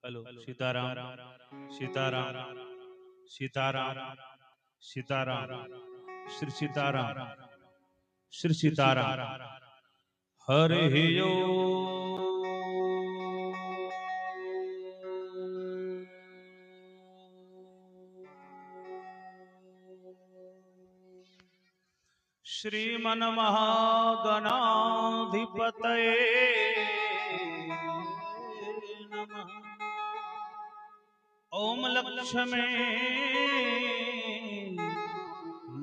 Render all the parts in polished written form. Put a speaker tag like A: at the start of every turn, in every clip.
A: Hello Sitaram Sitaram Sitaram Sitaram Shri Sitaram Shri Sitaram हरे यो श्रीमन महागणाधिपतये नमः। ओम लक्ष्मे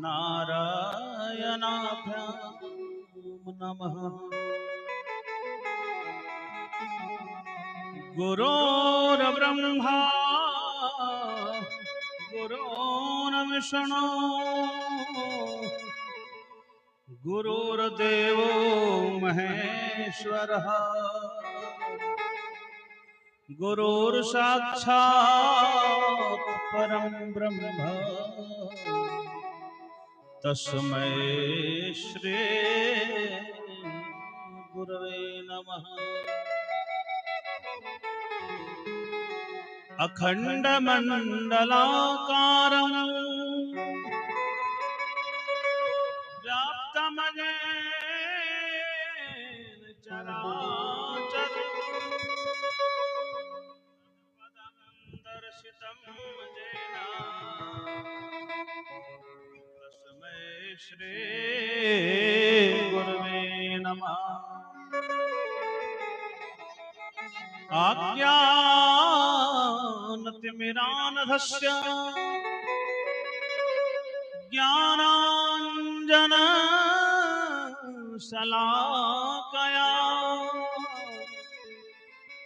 A: नारायणाभ्यां नमः। गुरोर्ब्रह्मा गुरोर्विष्णु गुरुर्देवो महेश्वरः गुरुर्साक्षात् परं ब्रह्म तस्मै श्री गुरवे नमः। अखंड मंडलाकारं व्याप्तम् येन चराचरं दर्शितं येन तस्मै श्री गुरवे नमः। आज्ञानतिमिरान्धस्य ज्ञानाञ्जनशलाकया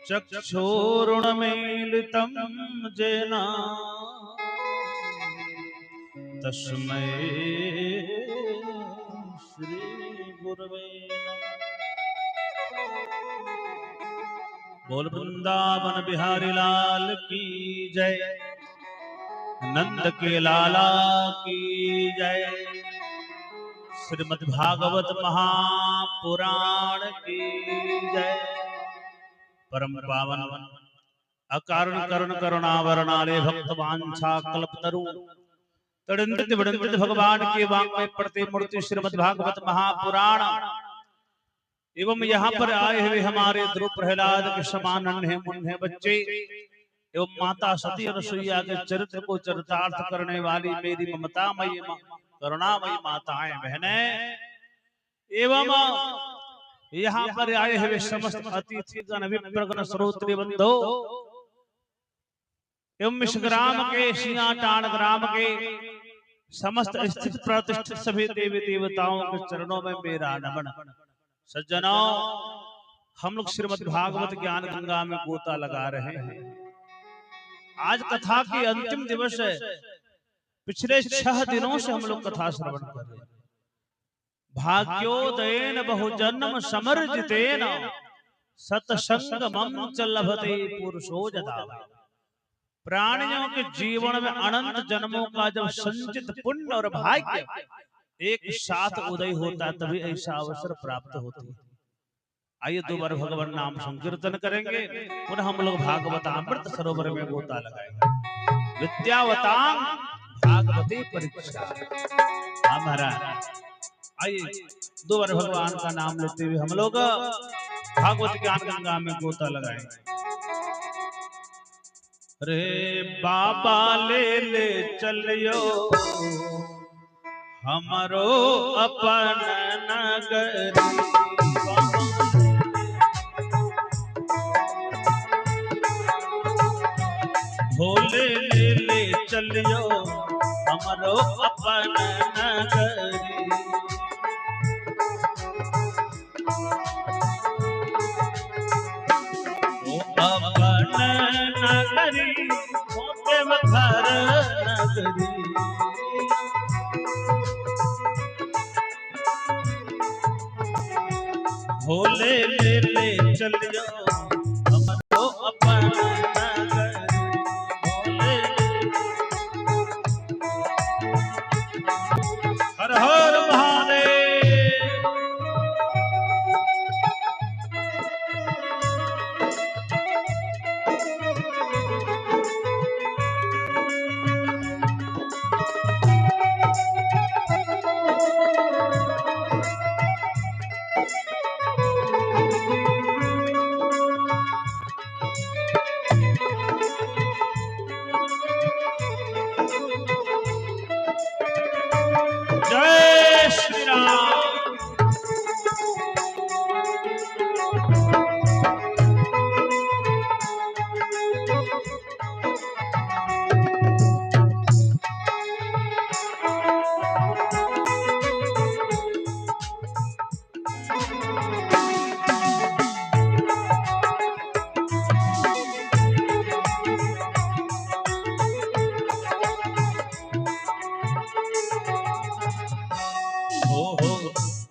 A: चक्षुरुन्मीलितं येन तस्मै श्री गुरवे नमः। बोल वृंदावन बिहारी लाल की जय, नंद के लाला की जय, श्रीमद् भागवत महापुराण की जय। परम पावन अकारण करुण करुणावरणाले भक्तवांछा कल्पतरु तड़िंदित विड़िंदित भगवान के वांग में पड़ते मूर्ति श्रीमद् भागवत महापुराण एवं यहाँ पर आए हुए हमारे ध्रुव प्रहलाद के समान नन्हे मुन्ने बच्चे एवं माता सती अनुसुईया के चरित्र को चरितार्थ करने वाली मेरी ममतामयी करुणामयी माताएं बहनें एवं यहाँ पर आए हुए समस्त अतिथिगण विप्रगण श्रोत्री बंधो एवं इस ग्राम के सियाटान ग्राम के समस्त स्थित प्रतिष्ठित सभी देवी देवताओं के चरणों में मेरा नमन। सज्जनों, हम लोग श्रीमद् भागवत ज्ञान गंगा में गोता लगा रहे हैं। आज कथा की अंतिम दिवस है। पिछले 6 दिनों से हम लोग कथा श्रवण कर रहे हैं। भाग्योदयेन बहुजन्म समर्जितेन सत्संगमं च लभते पुरुषो यदा। प्राणियों के जीवन में अनंत जन्मों का जब संचित पुण्य और भाग्य एक साथ उदय होता है तभी ऐसा अवसर प्राप्त होता है। आइए 2 बार भगवान नाम संकीर्तन करेंगे, पुनः हम लोग भागवतामृत सरोवर में गोता लगाएंगे। विद्यावतां भागवती परीक्षा। हमारा आइए 2 बार भगवान का नाम लेते हुए हम लोग भागवत ज्ञान गंगा में गोता लगाएंगे। रे बाबा ले ले चलियो हमारो अपन नगरी। भोले ले ले चलियो हमारो अपन नगरी। ओ अपन नगरी होते घर नगरी। भोले ले ले चलियो हमरो अपन नगरी। भोले हर हर महादेव।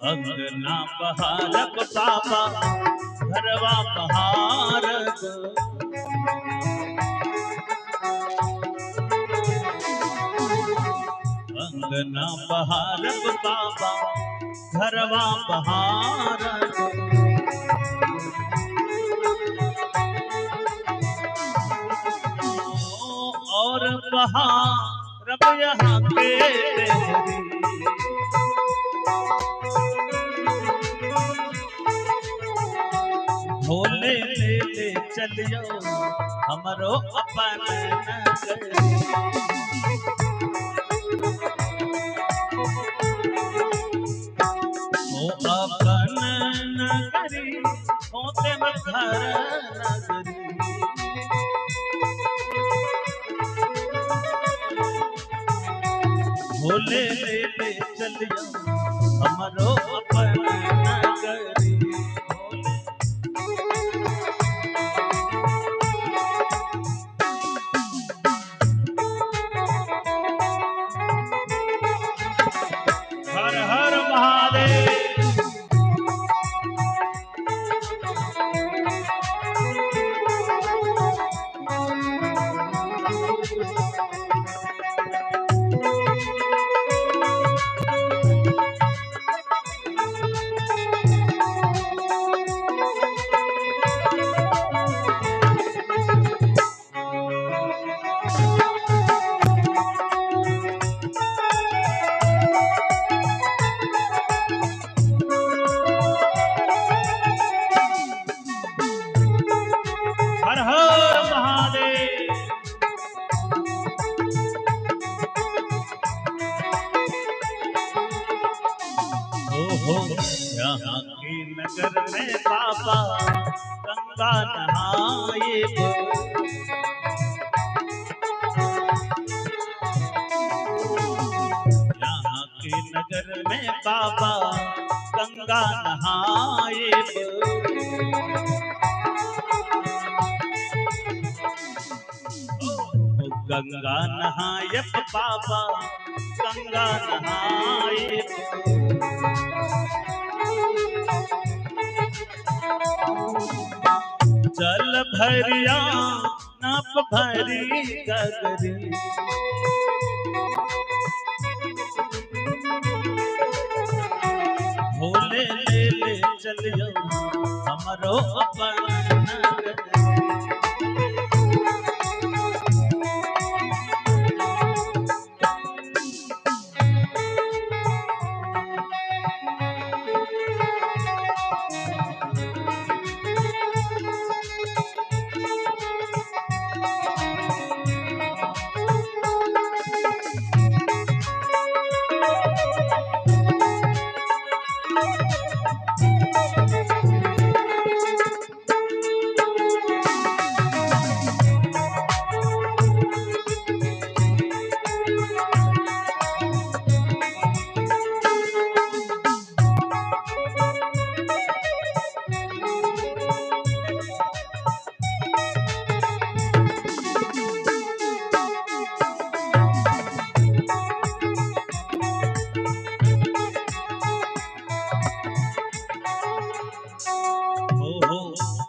A: अंगना बहारक बाबा घरवा बहारक अंगना बहारक बाबा घरवा बहारक और बहार अब यहाँ के भोले ले ले चलियो हमरो अपन नगर ओ अपन नगरी होते घर नगरी भोले ले ले चलियो हमरो अपन नगरी यहाँ के नगर में बाबा गंगा नहाए यहाँ के नगर में बाबा गंगा नहाए गंगा नहाए बाबा गंगा नहाए जल भरिया नप भरी गगरी भोले ले ले चलियो हमरो अपन नगरी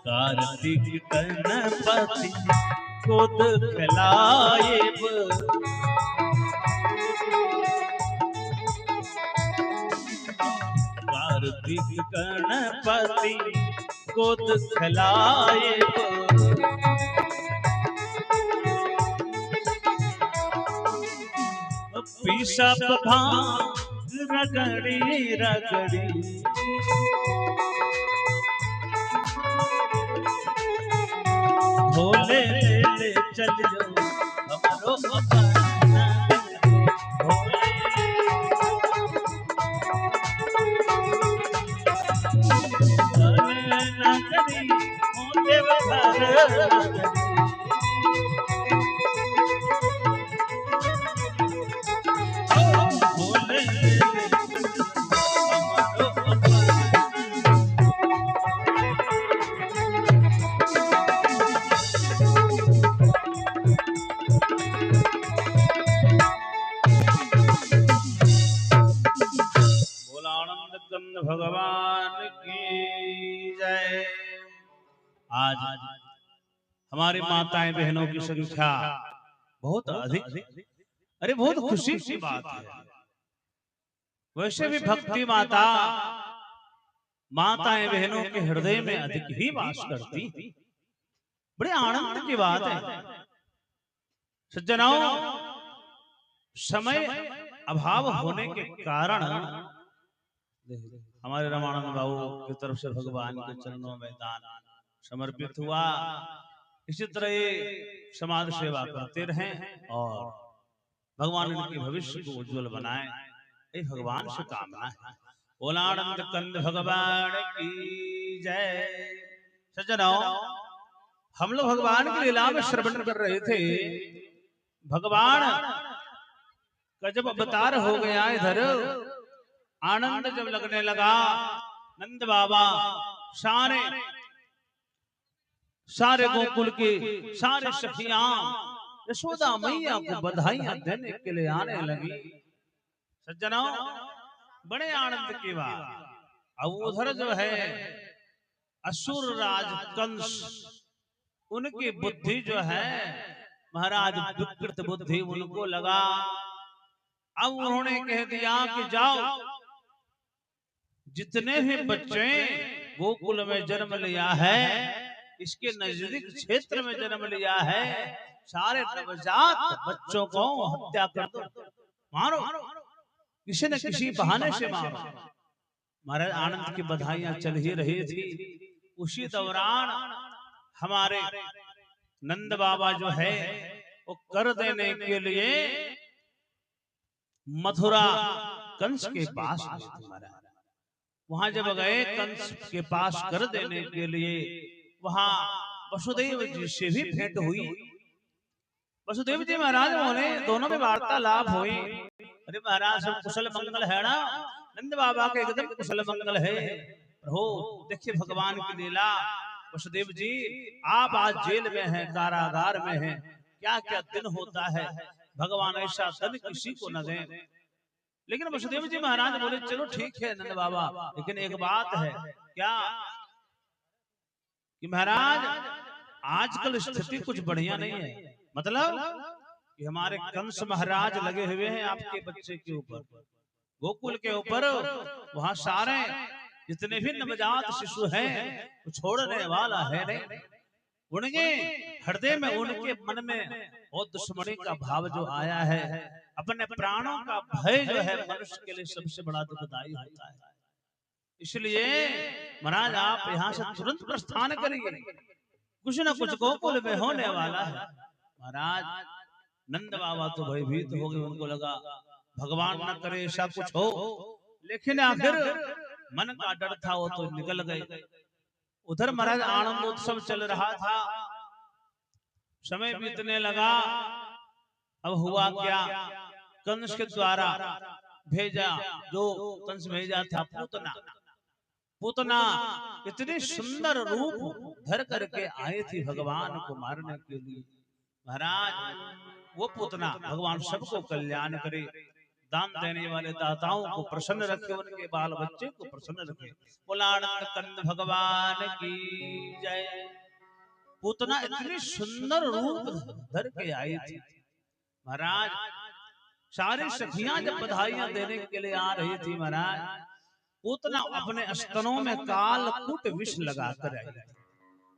A: कार्तिक गणपति खुद खिलाएब कार्तिक गणपति खुद खिलाएब पिसब भांग रगड़ी रगड़ी भोले ले चलियो हमरो अपन भोले भगवान की जय। आज हमारी माताएं बहनों की संख्या बहुत अधिक, अरे बहुत खुशी की बात है। वैसे भी भक्ति माता माताएं बहनों के हृदय में अधिक ही वास करती, बड़े आनंद की बात है। सज्जनों, समय अभाव होने के कारण हमारे रमानंद बाबू की तरफ से भगवान के चरणों में दान समर्पित हुआ। इसी तरह ये समाज सेवा करते रहें और भगवान इनके भविष्य को उज्जवल बनाए, ये भगवान से कामना है। बोलानंद कंद भगवान की जय। सज्जनों, हम लोग भगवान की लीला में श्रवण कर रहे थे। भगवान का जब अवतार हो गया इधर, आनंद जब लगने लगा, नंद बाबा सारे गोकुल के सारे सखियां यशोदा मैया को बधाइयां देने के लिए आने लगी। सज्जनों, बड़े आनंद की बात। अब उधर जो है असुर राज कंस, उनकी बुद्धि जो है महाराज विकृत बुद्धि उनको लगा। अब उन्होंने कह दिया कि जाओ, जितने भी बच्चे गोकुल में जन्म लिया है, इसके नजदीक क्षेत्र में जन्म लिया है, सारे नवजात बच्चों को हत्या कर दो, मारो, किसी न किसी बहाने से मारो। महाराज आनंद की बधाइयां चल ही रही थी। उसी दौरान हमारे नंद बाबा जो है वो कर देने के लिए मथुरा कंस के पास गए। वहां जब गए कंस के पास कर देने के लिए, वहां वसुदेव जी से भी भेंट हुई। वसुदेव जी महाराज होने दोनों में वार्तालाप हुई। अरे महाराज, सब कुशल मंगल है ना? नंद बाबा के एकदम कुशल मंगल है। प्रभु देखिए भगवान की लीला। वसुदेव जी, आप आज जेल में हैं, कारागार में हैं, क्या क्या दिन होता है, भगवान ऐसा दिन किसी को न दें। लेकिन वसुदेव जी महाराज बोले चलो ठीक है नंद बाबा, लेकिन एक बात है। क्या? कि महाराज आजकल स्थिति कुछ बढ़िया नहीं है। मतलब कि हमारे कंस महाराज लगे हुए हैं आपके बच्चे के ऊपर, गोकुल के ऊपर। वहां सारे जितने भी नवजात शिशु हैं वो छोड़ने वाला है नहीं। उनके हृदय में, उनके मन में वो दुश्मनी का भाव जो आया है, अपने प्राणों का भय जो है मनुष्य के लिए सबसे बड़ा दुखदाई होता है। इसलिए महाराज आप यहाँ से तुरंत प्रस्थान करिए, कुछ न कुछ गोकुल में होने वाला है। महाराज नंद बाबा तो भयभीत हो गए, उनको लगा भगवान न करे ऐसा कुछ हो, लेकिन आखिर मन का डर था वो तो निकल गए। उधर महाराज आनंद उत्सव चल रहा था, समय बीतने लगा। अब हुआ क्या? कंस के द्वारा भेजा, जो कंस भेजा था पूतना, पूतना इतनी सुंदर रूप धर करके आई थी भगवान को मारने के लिए। महाराज वो पूतना भगवान सबको कल्याण करे, दान देने वाले दाताओं को प्रसन्न रखे, उनके बाल बच्चे को प्रसन्न रखे। बोलानंद कंद भगवान की जय। पूतना इतनी सुंदर रूप धर के आई थी। महाराज सारी सखियां जब बधाइयां देने के लिए आ रही थी, महाराज पूतना अपने स्तनों में कालकूट विष लगाकर आई।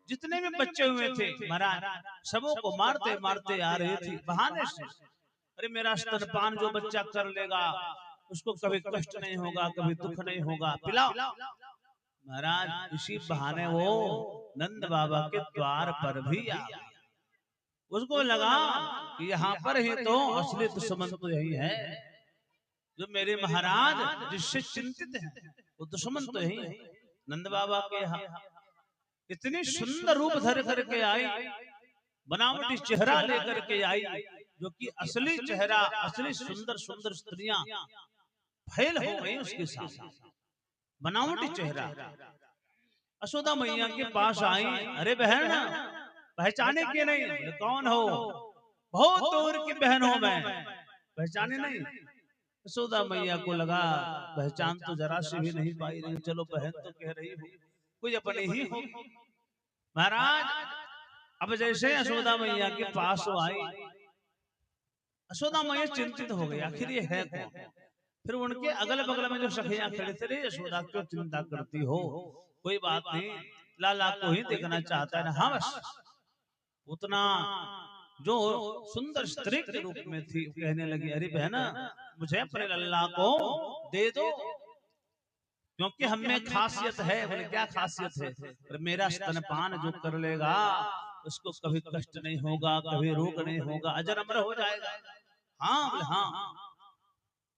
A: जितने भी बच्चे हुए थे महाराज सबों को मारते मारते आ रही थी बहाने से। अरे मेरा स्तनपान जो बच्चा कर लेगा उसको कभी कष्ट नहीं होगा, कभी दुख नहीं होगा, पिलाओ। महाराज इसी बहाने वो नंद बाबा के द्वार पर भी आ गया। उसको लगा कि यहाँ पर ही तो असली दुश्मन तो यही है, जो मेरे महाराज जिससे चिंतित है वो दुश्मन तो यही है। नंद बाबा के इतनी सुंदर रूप धर करके आई, बनावटी चेहरा लेकर के आई, जो कि असली चेहरा, असली सुंदर सुंदर स्त्रियां फैल हो गई उसके साथ, बनावटी चेहरा। यशोदा मैया के पास आई, अरे बहन पहचाने के नहीं? बोले कौन हो? बहुत दूर की बहन हो मैं, पहचाने नहीं? यशोदा मैया को लगा पहचान तो जरा से भी नहीं पाई रही, चलो बहन तो कह रही हो, कोई अपने ही हो। महाराज अब जैसे यशोदा मैया के पास आई, यशोदा मैया चिंतित हो गई, आखिर ये है कौन? फिर उनके अगल बगल में जो सखियां खड़े थे, यशोदा क्यों चिंता करती हो, कोई बात नहीं, लाला को ही देखना चाहता है ना। हाँ बस उतना जो सुंदर स्त्री के रूप में थी, कहने लगी, अरे बहना मुझे अपने लल्ला को दे दो, क्योंकि हम में खासियत है। बोले क्या खासियत है? और मेरा स्तनपान जो कर लेगा उसको कभी कष्ट नहीं होगा, कभी रोग नहीं होगा, अजर अमर हो जाएगा। हाँ बोले हाँ।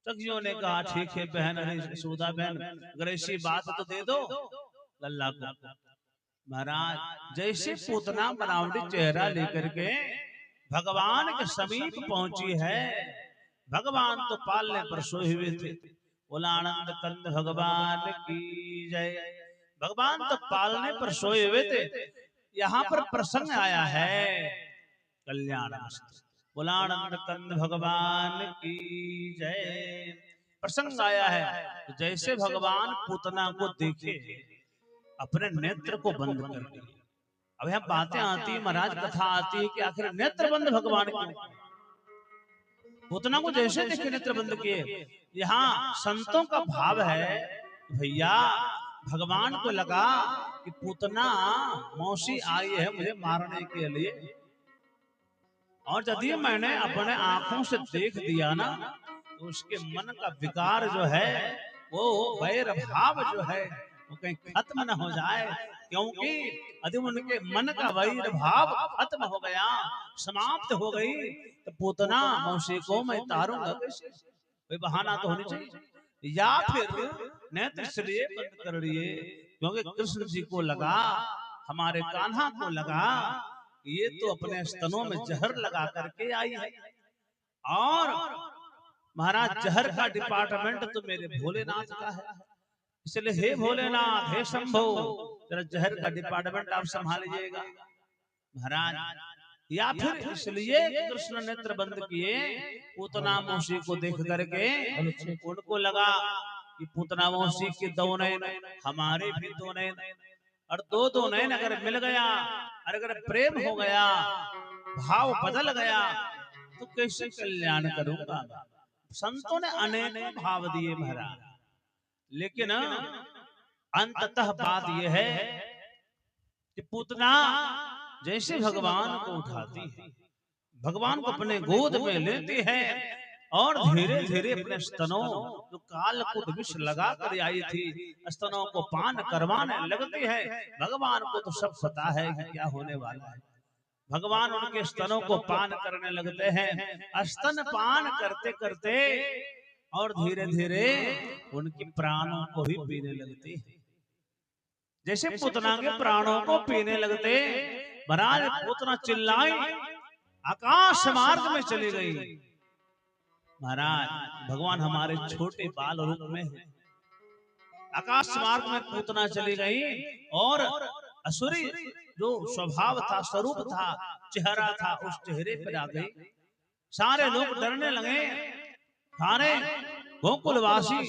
A: सखियों ने कहा ठीक है बहन, अरे यशोदा बहन अगर ऐसी बात तो दे दो लल्ला को। महाराज जैसे पूतना बनावटी चेहरा लेकर के भगवान के समीप पहुंची है, भगवान तो पालने पर सोए हुए थे। बोला आनंद कंद भगवान की जय। भगवान तो पालने पर सोए हुए थे, यहाँ पर प्रसंग आया है कल्याण। बोला आनंद कंद भगवान की जय। प्रसंग आया है जैसे भगवान पूतना को देखे अपने नेत्र को बंद कर दिए। अब यहाँ बातें आती महाराज, कथा आती है कि आखिर नेत्र बंद भगवान को, पूतना को जैसे देखे नेत्र बंद किए। यहाँ संतों का भाव है भैया, भगवान को लगा कि पूतना मौसी आई है मुझे मारने के लिए, और यदि मैंने अपने आंखों से देख दिया ना तो उसके मन का विकार जो है, वो वैर भाव जो है वो कहीं खत्म न हो जाए, क्योंकि यदि उनके मन का वैर भाव खत्म हो गया, समाप्त हो गई, तो पूतना मौसी को मैं तारूंगा कैसे? कोई बहाना तो होनी चाहिए, या फिर नेत्र इसलिए बंद कर लिए क्योंकि कृष्ण जी को लगा, हमारे कान्हा को लगा ये तो अपने स्तनों में जहर लगा करके आई है, और महाराज जहर का डिपार्टमेंट तो मेरे भोलेनाथ का है, इसलिए हे भोलेनाथ हे शंभो जरा जहर का डिपार्टमेंट आप संभालिएगा महाराज। या फिर इसलिए कृष्ण नेत्र बंद किए पूतना मौसी को देख करके, उनको लगा कि पूतना मौसी के दो नयन हमारे भी दो नयन, और दो नयन अगर मिल गया, अगर प्रेम हो गया, भाव बदल गया, तो कैसे कल्याण करूंगा। संतों ने अनेकों भाव दिए महाराज, लेकिन अंततः बात यह है कि पूतना जैसे भगवान को उठाती है, भगवान को अपने गोद में लेती है, और धीरे धीरे अपने स्तनों जो कालकूट विष लगा कर आई थी स्तनों को पान करवाने लगती है। भगवान को तो सब पता है कि क्या होने वाला है, भगवान उनके स्तनों को पान करने लगते हैं, स्तन पान करते करते और धीरे धीरे उनके प्राणों को भी पीने लगते हैं, जैसे पूतना के प्राणों को पीने लगते। महाराज पूतना चिल्लाई, आकाश मार्ग में चली गई। महाराज भगवान हमारे छोटे बाल रूप में है, आकाश मार्ग में पूतना चली गई, और असुरी जो स्वभाव था, स्वरूप था, चेहरा था, उस चेहरे पर आ गई। सारे लोग डरने लगे, सारे गोकुलवासी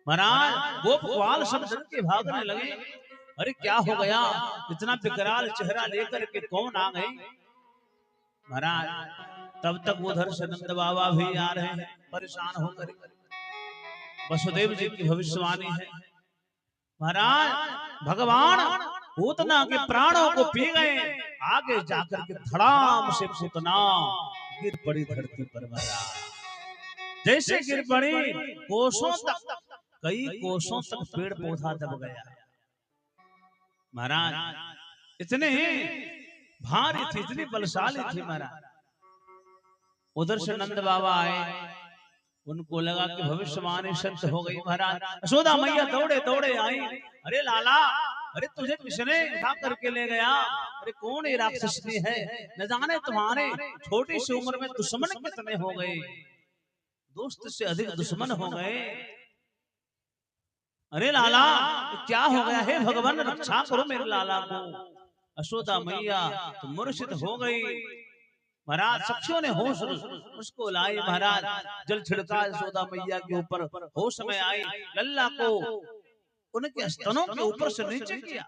A: महाराज गोप ग्वाल सब डर के भागने लगे, अरे क्या हो गया, इतना विकराल चेहरा लेकर के कौन आ गई। महाराज तब तक उधर से नंद बाबा भी आ रहे हैं परेशान होकर, वसुदेव जी की भविष्यवाणी है। महाराज भगवान पूतना के प्राणों को पी गए, आगे जाकर के धड़ाम से पूतना गिर पड़ी धरती पर। महाराज जैसे गिर पड़ी, कोसों तक, कई कोसों तक पेड़ पौधा दब गया। महाराज इतने भारी थी, इतनी बलशाली थी महाराज। उधर से नंद बाबा आए, उनको लगा कि भविष्यवाणी सत्य हो गई। महाराज यशोदा मैया दौड़े दौड़े आई, अरे लाला अरे तुझे किसने उठा करके ले गया? अरे कौन ये राक्षसनी है? न जाने तुम्हारे छोटी सी उम्र में दुश्मन कितने हो गए, दोस्त से अधिक दुश्मन हो गए। अरे लाला क्या हो गया? हे भगवान रक्षा करो मेरे लाला को। यशोदा मैया तो मूर्छित हो गई। महाराज सखियों ने होश उसको लाई, महाराज जल छिड़का यशोदा मैया के ऊपर, होश में आई, लल्ला को उनके स्तनों के ऊपर से नीचे किया।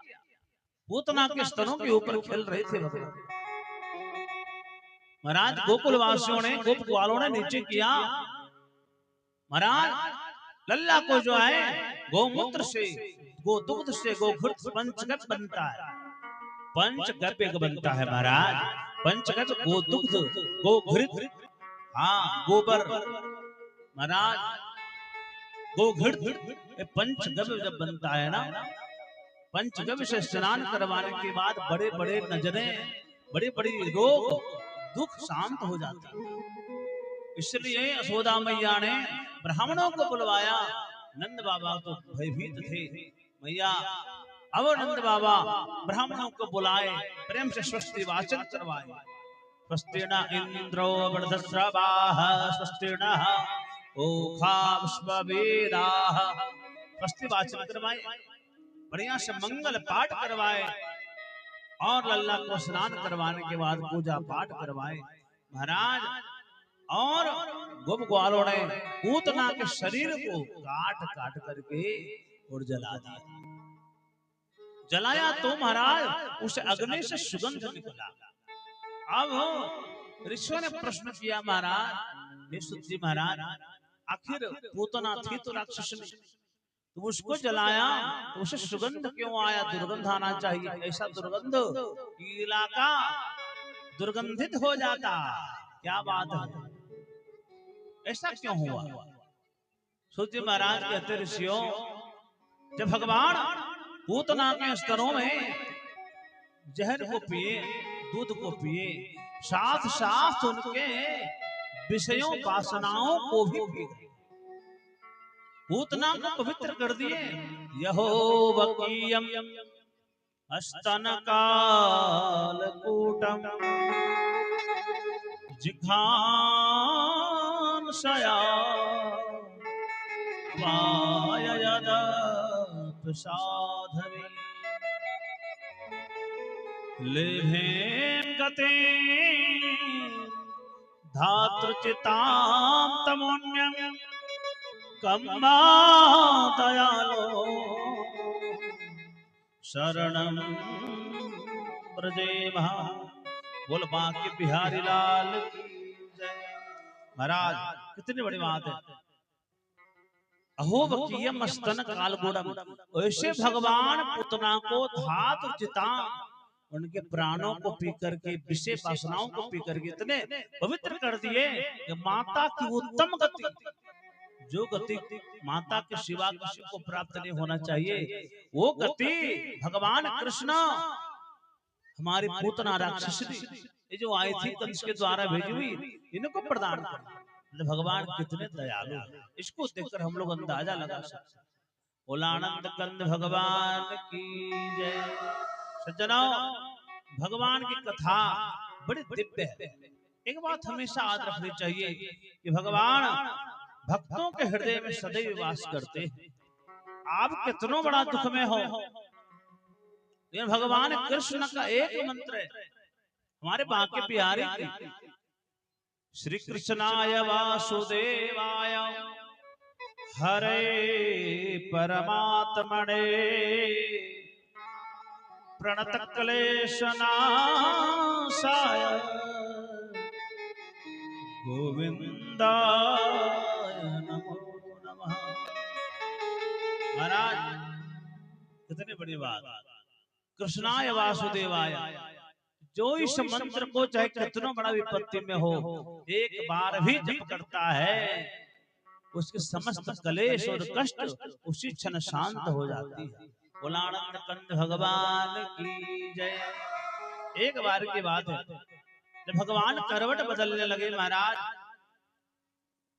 A: पूतना के स्तनों के ऊपर खेल रहे थे भगवान। महाराज गोकुल वासियों ने, गोप ग्वालों ने नीचे किया। महाराज लल्ला को जो है गोमूत्र से, गोदुग्ध से गोघृत पंचगत बनता है। पंचगत एक बनता है महाराज, पंचगत गोदुग्ध गोघृत, हाँ गोबर महाराज, गोघृत पंचगव्य जब बनता है ना, पंचगव्य से स्नान करवाने के बाद बड़े बड़े नजरें, बड़ी बड़ी रोग दुख शांत हो जाता है। इसलिए यशोदा मैया ने ब्राह्मणों को बुलवाया। नंद बाबा तो भयभीत थे। मैया अब नंद बाबा ब्राह्मणों को बुलाए, प्रेम से स्वस्ति वाचन करवाए। स्वस्ति न इंद्रो वृद्धश्रवाः, स्वस्ति नः ओखा विश्ववेदाः। स्वस्ति वाचन करवाए, बढ़िया से मंगल पाठ करवाए और लल्ला को स्नान करवाने के बाद पूजा पाठ करवाए महाराज। और गोप ग्वालों ने पूतना के शरीर को काट काट करके और जला दिया। जलाया तो महाराज उस अग्नि से सुगंध निकला। अब ऋषियों ने प्रश्न किया, महाराज हे सुत जी महाराज, आखिर पूतना थी तो राक्षसनी, तो उसको जलाया तो उसे सुगंध क्यों आया? दुर्गंध आना चाहिए, ऐसा दुर्गंध इलाका दुर्गंधित हो जाता। क्या बात है, ऐसा क्यों हुआ? सूर्य महाराज कहते ऋषियों, जब भगवान पूतना के स्तरों में जहर को पिए, दूध को पिए, साथ साथ उनके विषयों वासनाओं को भी पी गए, पूतना को पवित्र कर दिए। यहोवकीयम स्तन कालकूटम जिघांसया साधवे लेभेम गते धातृचितां तमोन्यं कम्मा दयालो शरणं ब्रजेमः। बोल बांके बिहारी लाल की जय। महाराज कितनी बड़ी बात है। अहोबकीयम स्तन कालगुणम, ऐसे भगवान पूतना को धातु चिता, उनके प्राणों को पी करके, विषय वासनाओं को पी करके इतने पवित्र कर दिए कि माता की उत्तम गति, जो गति माता के सिवा किसी को प्राप्त नहीं होना चाहिए, वो गति भगवान कृष्ण हमारी पूतना राक्षसी ये जो आई थी कंस के द्वारा भेजी हुई, इनको प्रदान कर। भगवान कितने दयालु, इसको देखकर हम लोग अंदाजा लगा सकते। बोलानंद कंद भगवान की जय। सज्जनों, भगवान की कथा बड़ी दिव्य है। एक बात हमेशा याद रखनी चाहिए कि भगवान भक्तों के हृदय में सदैव वास करते हैं। आप कितनों बड़ा दुख में हो, लेकिन भगवान कृष्ण का एक मंत्र है, हमारे बांके बिहारी की, श्री कृष्णाय वासुदेवाय हरे परमात्मने प्रणत क्लेशनाशाय गोविंदाय नमो नमः। महाराज कितनी बड़ी बात, कृष्णाय वासुदेवाय, जो इस मंत्र को चाहे कितना बड़ा विपत्ति में हो एक बार भी जप करता है, उसके समस्त कलेश और कष्ट उसी क्षण शांत हो जाती है। बोलानंद कंद भगवान की जय। एक बार की बात है, जब भगवान करवट बदलने लगे महाराज,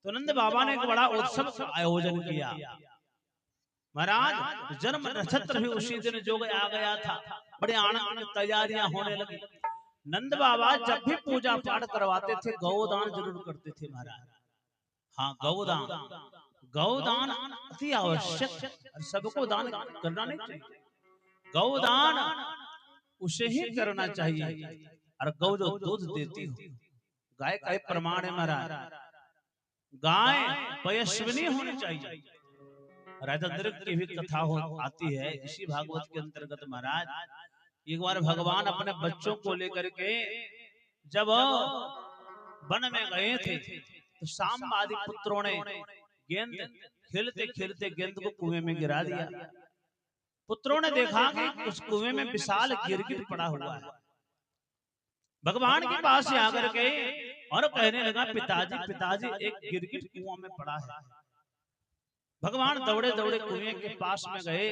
A: तो नंद बाबा ने एक बड़ा उत्सव का आयोजन किया। महाराज जन्म नक्षत्र भी उसी दिन जो आ गया था। बड़े आनंद की तैयारियां होने लगी। नंद बाबा जब भी पूजा पाठ करवाते थे गौदान जरूर करते थे महाराज। हाँ, गौदान, गौदान अति आवश्यक, सबको दान करना नहीं चाहिए। गौदान उसे ही करना चाहिए। और गौ जो दूध देती हो, गाय का प्रमाण है महाराज, गाय पयस्विनी होनी चाहिए। राजा नृग की भी कथा हो आती है इसी भागवत के अंतर्गत महाराज। एक बार भगवान अपने बच्चों को लेकर के जब वन में गए थे तो शाम आदि पुत्रों ने गेंद खेलते खेलते गेंद को कुएं में गिरा दिया। पुत्रों ने देखा कि उस कुएं में विशाल गिरगिट पड़ा हुआ है। भगवान के पास से आकर के और कहने लगा, पिताजी पिताजी एक गिरगिट कुआं में पड़ा है। भगवान दौड़े दौड़े कुएं के पास में गए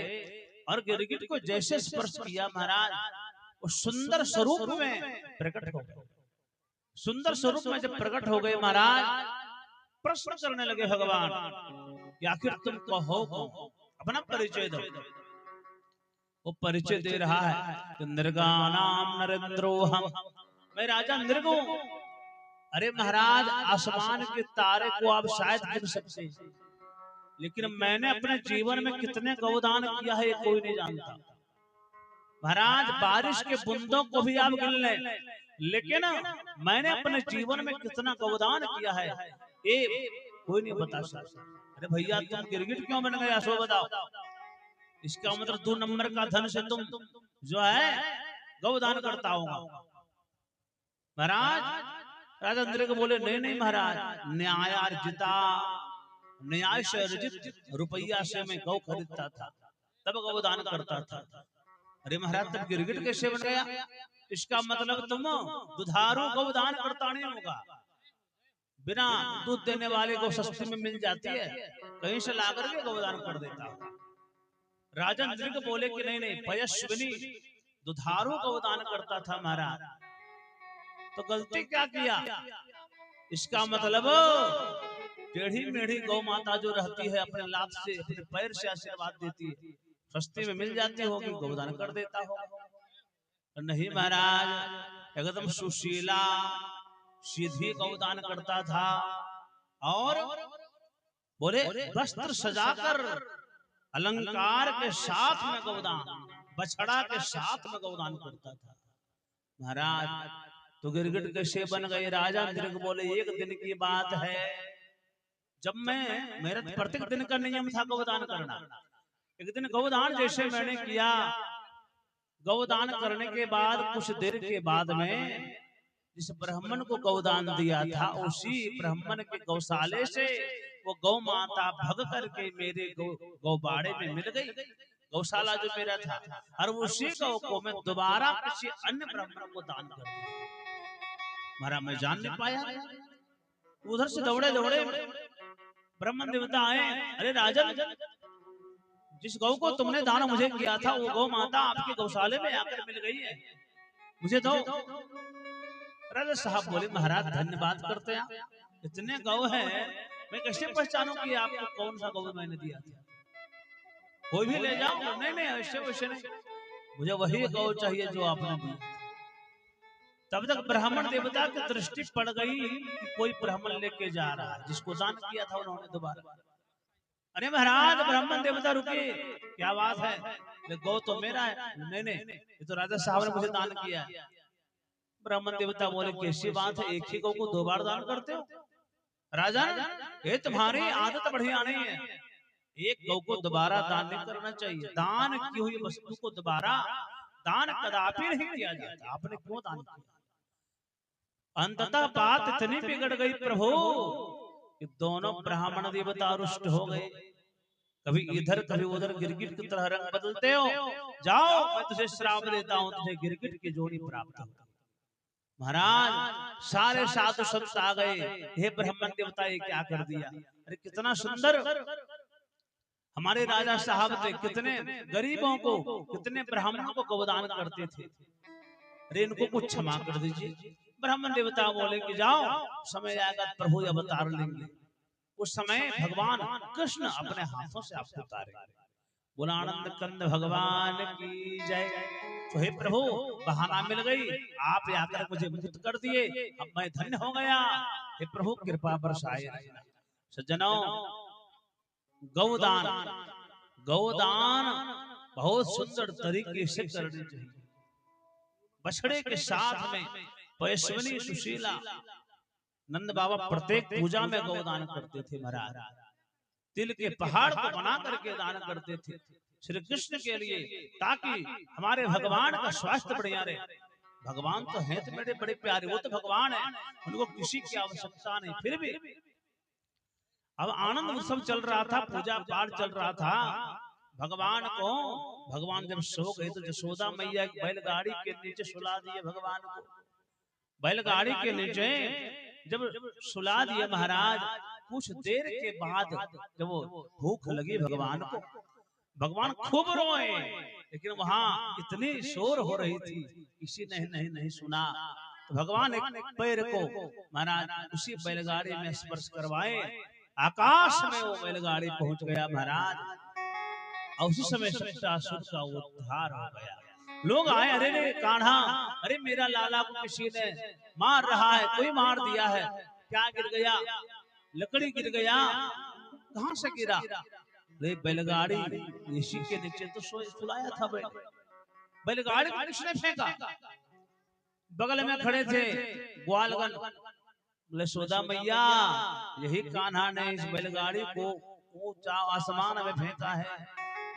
A: और गिरगिट को जैसे स्पर्श किया महाराज, वो सुंदर स्वरूप में प्रकट हो गए। सुंदर स्वरूप में जब प्रकट हो गए महाराज, प्रश्न करने लगे भगवान कि आखिर तुम कहो कौन, अपना परिचय दो। वो परिचय दे रहा है कि नृगानाम नरेंद्रो हम, मैं राजा नृग हूं। अरे महाराज, आसमान के तारे को आप शायद गिन सकते हैं, लेकिन मैंने अपने जीवन में कितने गौदान किया है ये कोई नहीं जानता। महाराज, बारिश के बूंदों को भी आप गिन लें, लेकिन मैंने अपने जीवन में कितना गौदान किया है ये कोई नहीं बता सकता। अरे भैया, तुम गिरगिट क्यों बन गए, सो बताओ। इसका मतलब 2 नंबर का धन से तुम जो है गौदान करता होगा। महाराज, राजा नृग बोले, नहीं नहीं महाराज, न्यायार्जिता, न्याय से अर्जित रुपया से मैं गौ खरीदता था, तब गौदान करता था। अरे महाराज, तब गिरगिट कैसे बन गया? इसका मतलब तुम दुधारू गौदान करता नहीं होगा। बिना दूध देने वाले को सस्ती में मिल जाती है, कहीं से ला करके गौदान कर देता। राजा नृग बोले कि नहीं नहीं, पयस्विनी दुधारू गौदान करता था महाराज। तो गलती क्या किया? इसका मतलब टेढ़ी मेढ़ी गौ माता जो रहती है, अपने लात से अपने पैर से आशीर्वाद देती है, सस्ती में मिल जाती होगी, गौदान कर देता हो। नहीं महाराज, एकदम सुशीला सीधी गौदान करता था। और बोले वस्त्र सजाकर अलंकार के साथ में गौदान, बछड़ा के साथ में गौदान करता था। महाराज, तो गिरगिट कैसे बन गए? राजा नृग बोले, एक दिन की बात है, जब मेरा प्रत्येक दिन का नियम था गौदान करना। एक दिन गौदान जैसे मैंने किया, गौदान करने के बाद कुछ देर के बाद में जिस ब्राह्मण को गौदान दिया था, उसी ब्राह्मण के गौशाले से वो गौ माता भग करके मेरे गौबाड़े में मिल गई। गौशाला जो मेरा था, और उसी गौ को मैं दोबारा किसी अन्य ब्राह्मण को दान कर दिया। महाराज, मैं जान नहीं पाया। उधर से दौड़े दौड़े ब्राह्मण देवता आए, अरे राजन, जिस गौ को तुमने दान मुझे किया था, वो गौ माता आपके गौशाले में आकर मिल गई है, मुझे दो। राजा साहब बोले, महाराज धन्यवाद करते हैं, इतने गौ है, मैं कैसे पहचानूं कि आपको कौन सा गौ मैंने दिया था? कोई भी ले जाओ। नहीं नहीं, ऐसे वैसे नहीं, मुझे वही गौ चाहिए जो आपने दी। तब तक ब्राह्मण देवता की दृष्टि पड़ गई कि कोई ब्राह्मण लेके जा रहा है, जिसको दान किया था उन्होंने दोबारा। अरे महाराज, ब्राह्मण देवता रुके, क्या बात है? गौ तो मेरा है। नहीं नहीं, ये तो राजा साहब ने मुझे दान किया है। ब्राह्मण देवता बोले, कैसी बात है, एक ही गौ को 2 बार दान करते हो? राजा, ये तुम्हारी आदत बढ़िया नहीं है, एक गौ को दोबारा दान नहीं करना चाहिए। दान की हुई वस्तु को दोबारा दान कदापि नहीं किया जाता। आपने क्यों दान किया? अंततः बात इतनी बिगड़ गई प्रभु कि दोनों ब्राह्मण देवता रुष्ट हो गए। कभी इधर कभी उधर गिरगिट की तरह रंग बदलते हो, जाओ मैं तुझे श्राप देता हूं, तुझे गिरगिट की जोड़ी प्राप्त हो। महाराज, सारे साधु संत आ गए, हे ब्राह्मण देवता ये क्या कर दिया? अरे कितना सुंदर हमारे राजा साहब थे, कितने गरीबों को, कितने ब्राह्मणों को गौदान करते थे, अरे इनको कुछ क्षमा कर दीजिए। ब्राह्मण देवता बोले कि जाओ, समय आएगा प्रभु अवतार लेंगे, उस समय भगवान कृष्ण अपने हाथों से आपको उतारेंगे। बोला आनंद कंद भगवान की जय। तो हे प्रभु बहाना मिल गई, आप आकर मुझे मुक्त कर दिए, अब मैं धन्य हो गया। हे प्रभु कृपा बरसाए। सज्जनों, गौदान, गौदान बहुत सुंदर तरीके से करनी चाहिए। बछड़े के साथ में पैश्वनी सुशीला नंद बाबा प्रत्येक पूजा में गौदान करते थे महाराज। तिल के पहाड़ को बना करके दान करते थे श्री कृष्ण के लिए, ताकि हमारे भगवान का स्वास्थ्य बढ़िया रहे। भगवान तो हैं तो मेरे बड़े प्यारे, वो तो भगवान है, उनको किसी की आवश्यकता नहीं। फिर भी अब आनंद उत्सव चल रहा था, पूजा पाठ चल रहा था। भगवान को, भगवान जब सो गए तो यशोदा मैया एक बैलगाड़ी के नीचे सुला दिए भगवान को। बैलगाड़ी के नीचे जब सुला दिए महाराज, कुछ देर के बाद जब वो भूख लगी भगवान को, भगवान खूब रोए, लेकिन वहां इतनी शोर हो रही थी किसी ने नहीं सुना। तो भगवान एक पैर को महाराज उसी बैलगाड़ी में स्पर्श करवाए, आकाश में वो बैलगाड़ी पहुंच गया महाराज। और उसी समय सप्तासुर का उद्धार हो गया। लोग आए, अरे रे कान्हा, अरे मेरा लाला को किसी ने मार रहा है, कोई मार दिया है। क्या गिर गया? लकड़ी गिर गया। कहां से गिरा? अरे बैलगाड़ी इसी के नीचे तो सुलाया था। बैलगाड़ी को किसने फेंका? बगल में खड़े थे ग्वालगन, यशोदा मैया, यही कान्हा ने इस बैलगाड़ी को ऊंचा आसमान में फेंका है।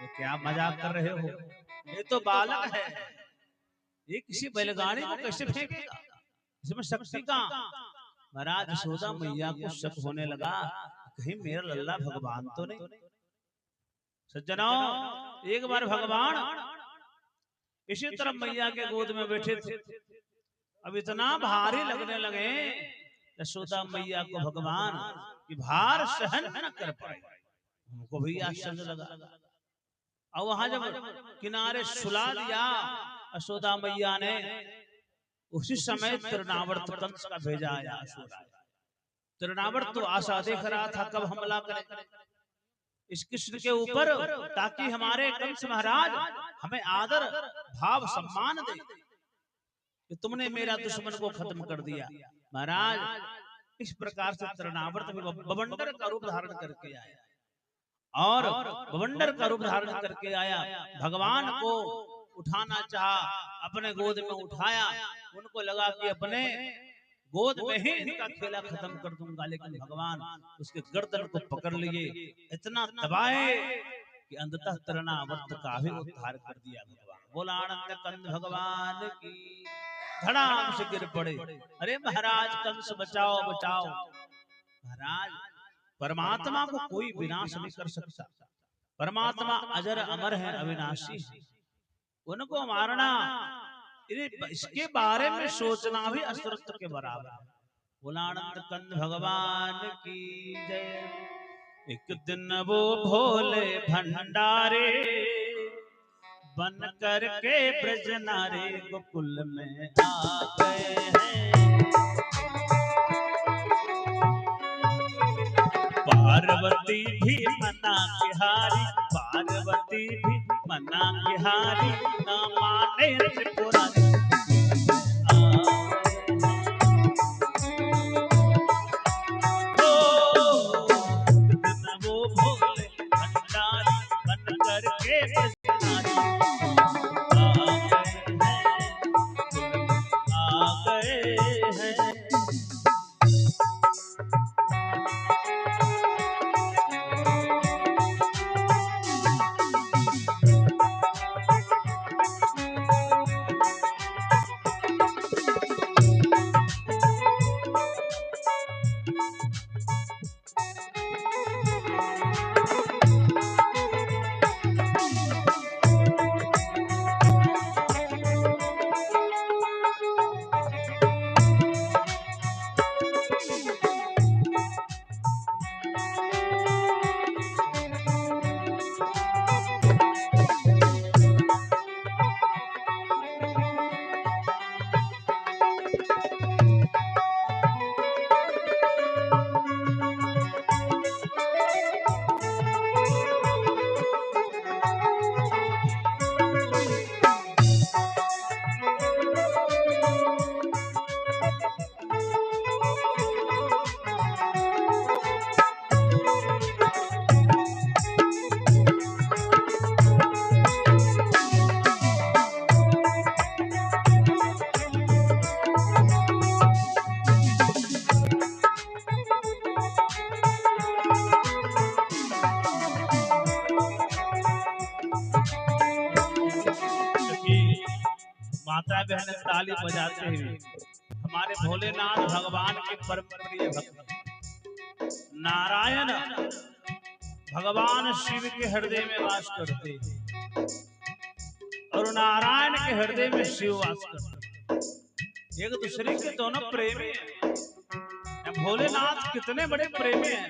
A: ये क्या मजाक कर रहे हो? ये तो बालक है, ये किसी बैलगाड़ी को कैसे फेंकेगा? इसमें शक्ति का। महाराज यशोदा मैया को शक होने लगा, कहीं मेरा लल्ला भगवान तो नहीं। सज्जनों, एक बार भगवान इसी तरह मैया के गोद में बैठे थे, अब इतना भारी लगने लगे यशोदा मैया को भगवान कि भार सहन न कर पाए। उनको भी आश्चर्य लगा। और वहां जब किनारे सुला दिया यशोदा मैया ने, उसी समय तृणावर्त कंस का भेजा आया। तृणावर्त तो आशा देख रहा था कब हमला करे इस कृष्ण के ऊपर, ताकि हमारे कंस महाराज हमें आदर भाव सम्मान दे कि तुमने मेरा दुश्मन को खत्म कर दिया। महाराज इस प्रकार से तृणावर्त में बवंडर का रूप धारण करके आया, और बवंडर का रूप धारण करके आया। भगवान को उठाना चाहा, अपने गोद में उठाया। उनको लगा कि अपने गोद में ही इनका खेला खत्म कर दूंगा, लेकिन भगवान उसके गर्दन को पकड़ लिए, इतना दबाए कि अंततः तृणावर्त का भी उद्धार कर दिया भगवान। बोला आनंद कंद भगवान की, धड़ाम से गिर पड़े। अरे महाराज कंस बचाओ बचाओ। महाराज परमात्मा को कोई विनाश नहीं कर सकता। परमात्मा अजर अमर है, अविनाशी है, उनको मारना, इसके बारे में सोचना भी असुरत्व के बराबर है। बोला आनंद कंद भगवान की जय। एक दिन वो भोले भंडारे बन करके ब्रज नारे गोकुल में आ गए हैं। पार्वती भी मना बिहारी, पार्वती भी मना बिहारी, न माने त्रिपुरारी वो भोले भंडारी बन करके आ गए हैं। माता बहन ताली बजाते हुए हमारे भोलेनाथ भगवान के परम प्रिय भक्त नारायण भगवान शिव के हृदय में वास करते और नारायण के हृदय में शिव वास करते। एक दूसरे के दोनों प्रेमी हैं। भोलेनाथ कितने बड़े प्रेमी हैं,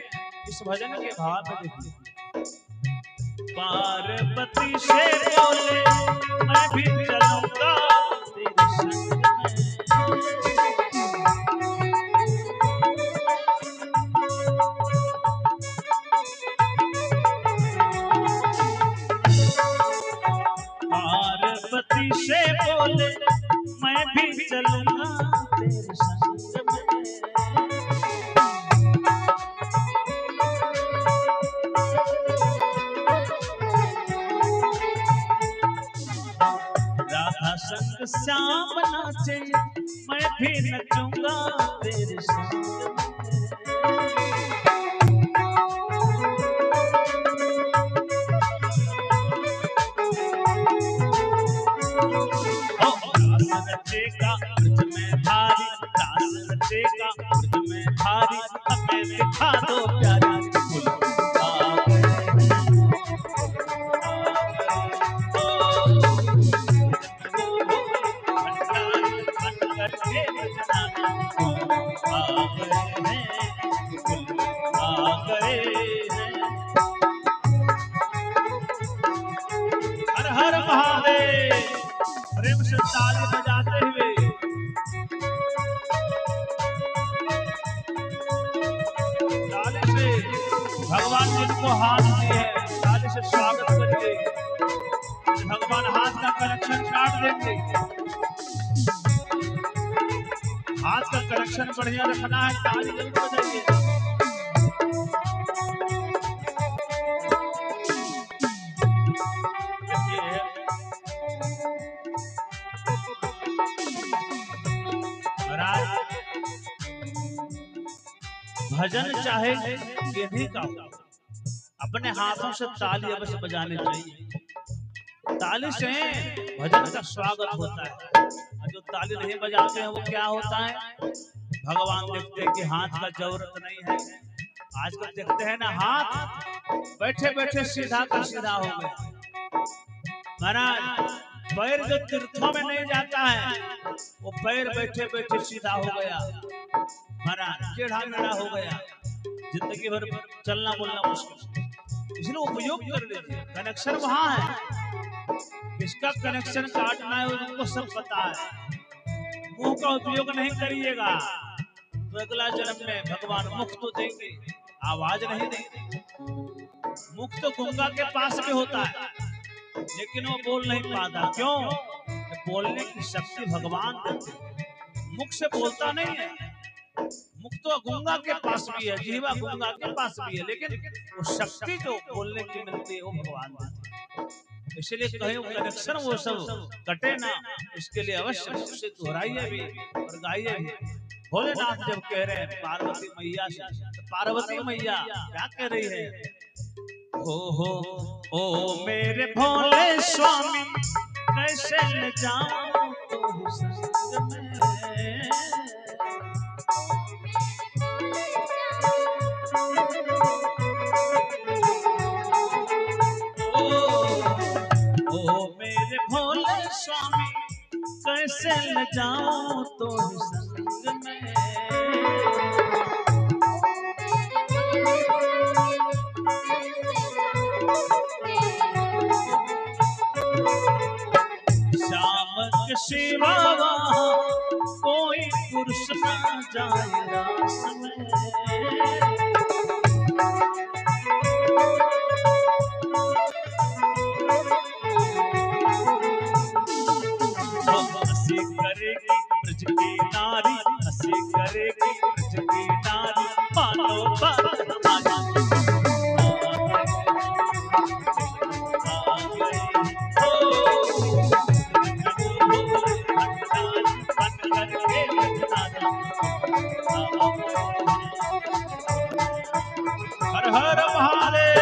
A: इस भजन के भाव में देखिए। पार्वती से बोले मैं भी चलूंगा तेरे संग में। पार्वती से बोले मैं भी चलूंगा तेरे संग में। राधा संग श्याम नाचे मैं भी नचूंगा तेरे संग रास रचेगा ब्रज में धारी, रास रचेगा ब्रज में धारी, हमें दिखा दो प्यारी हर हर महादेव। प्रेम से ताली बजाते हुए ताली से भगवान जिनको हाथ दिए हैं ताली से स्वागत करिए। भगवान हाथ का कनेक्शन काट देंगे, हाथ का कनेक्शन बढ़िया रखना है, ताली जरूर बजाइए। भजन चाहे किन्हीं का हो, अपने हाथों से ताली अवश्य बजानी चाहिए। ताली से भजन का स्वागत होता है, और जो ताली नहीं बजाते हैं वो क्या होता है, भगवान देखते हैं कि हाथ का जरूरत नहीं है। आजकल देखते हैं ना, हाथ बैठे बैठे सीधा का सीधा हो गया। महाराज पैर जो तीर्थों में नहीं जाता है वो पैर बैठे बैठे सीधा हो गया, महाराज टेढ़ा मेढ़ा हो गया, जिंदगी भर चलना बोलना मुश्किल। इसलिए उपयोग कर लीजिए, कनेक्शन वहां है, किसका कनेक्शन काटना है उनको सब पता है। मुंह का उपयोग नहीं करिएगा तो अगला जन्म में भगवान मुख तो देंगे, आवाज नहीं देंगे। मुख तो गंगा के पास में होता है लेकिन वो बोल नहीं पाता, क्यों? बोलने की शक्ति भगवान देते, मुख से बोलता नहीं है। मुख तो गंगा के पास भी है, जीवा गंगा के पास भी है, लेकिन वो शक्ति जो बोलने की मिलती है वो भगवान देते। इसलिए कहीं कनेक्शन वो सब कटे ना, इसके लिए अवश्य मुख से दोहराइए भी और गाइए भी। भोलेनाथ जब कह रहे हैं पार्वती मैया से, तो पार्वती मैया क्या कह रही है, ओ मेरे भोले स्वामी कैसे ले जाऊं तो संग में। ओ मेरे भोले स्वामी कैसे ले जाऊं तो संग में। श्याम के सिवा कोई पुरुष ना जाए रास में। हंसी करेगी ब्रज की नारी, हंसी करेगी ब्रज की नारी, मानो बात हमारी। हर हर महादेव।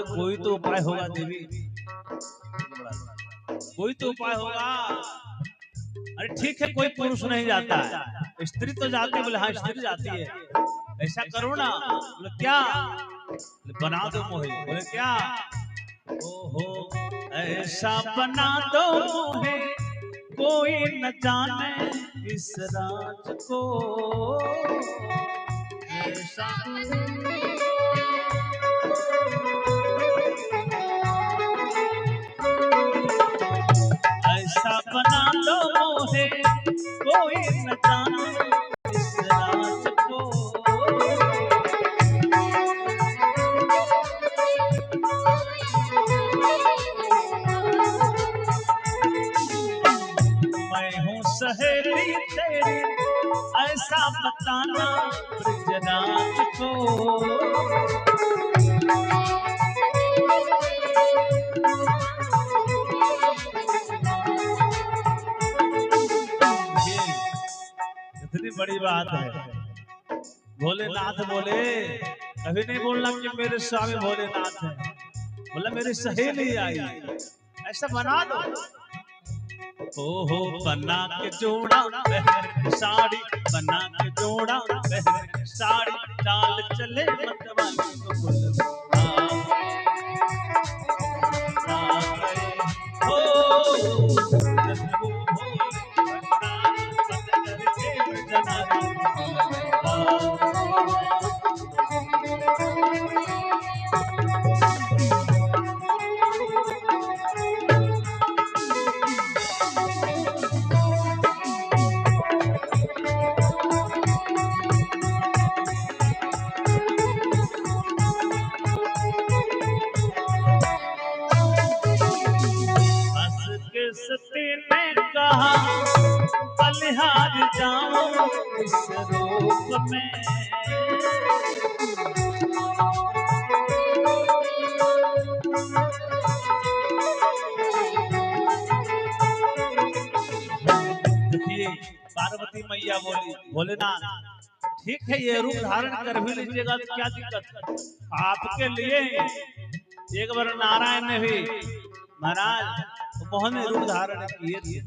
A: कोई तो उपाय होगा देवी, कोई तो उपाय होगा। अरे ठीक है, कोई पुरुष नहीं जाता है, स्त्री तो जाती है। बोले हाँ स्त्री जाती है, ऐसा करो ना। बोले क्या? बोले बना दो मोहे। बोले क्या? ओहो ऐसा बना दो मोहे कोई न जाने इस राज को, ऐसा ऐसा बना दो मोहे कोई न जाने इस राज को। मैं हूँ सहेली तेरी ऐसा बताना ब्रजराज को। इतनी बड़ी बात है। भोलेनाथ बोले, कभी नहीं बोलना कि मेरे स्वामी भोलेनाथ है, बोला मेरी सहेली आई, ऐसा बना दो। ओहो बना के जोड़ा बहन साड़ी, बना के जोड़ा बहन साड़ी, चाल चले मतवाली को गुल आ गए हो। जन्मू भोले भंडारी बन करके जनारी सती ने कहा बलिहार जाऊं इस रूप में। देखिए पार्वती मैया बोली, भोलेनाथ ठीक है ये रूप धारण कर भी लीजिएगा तो क्या दिक्कत, आपके लिए एक बार नारायण ने भी महाराज मोहन में रूप धारण किए थे,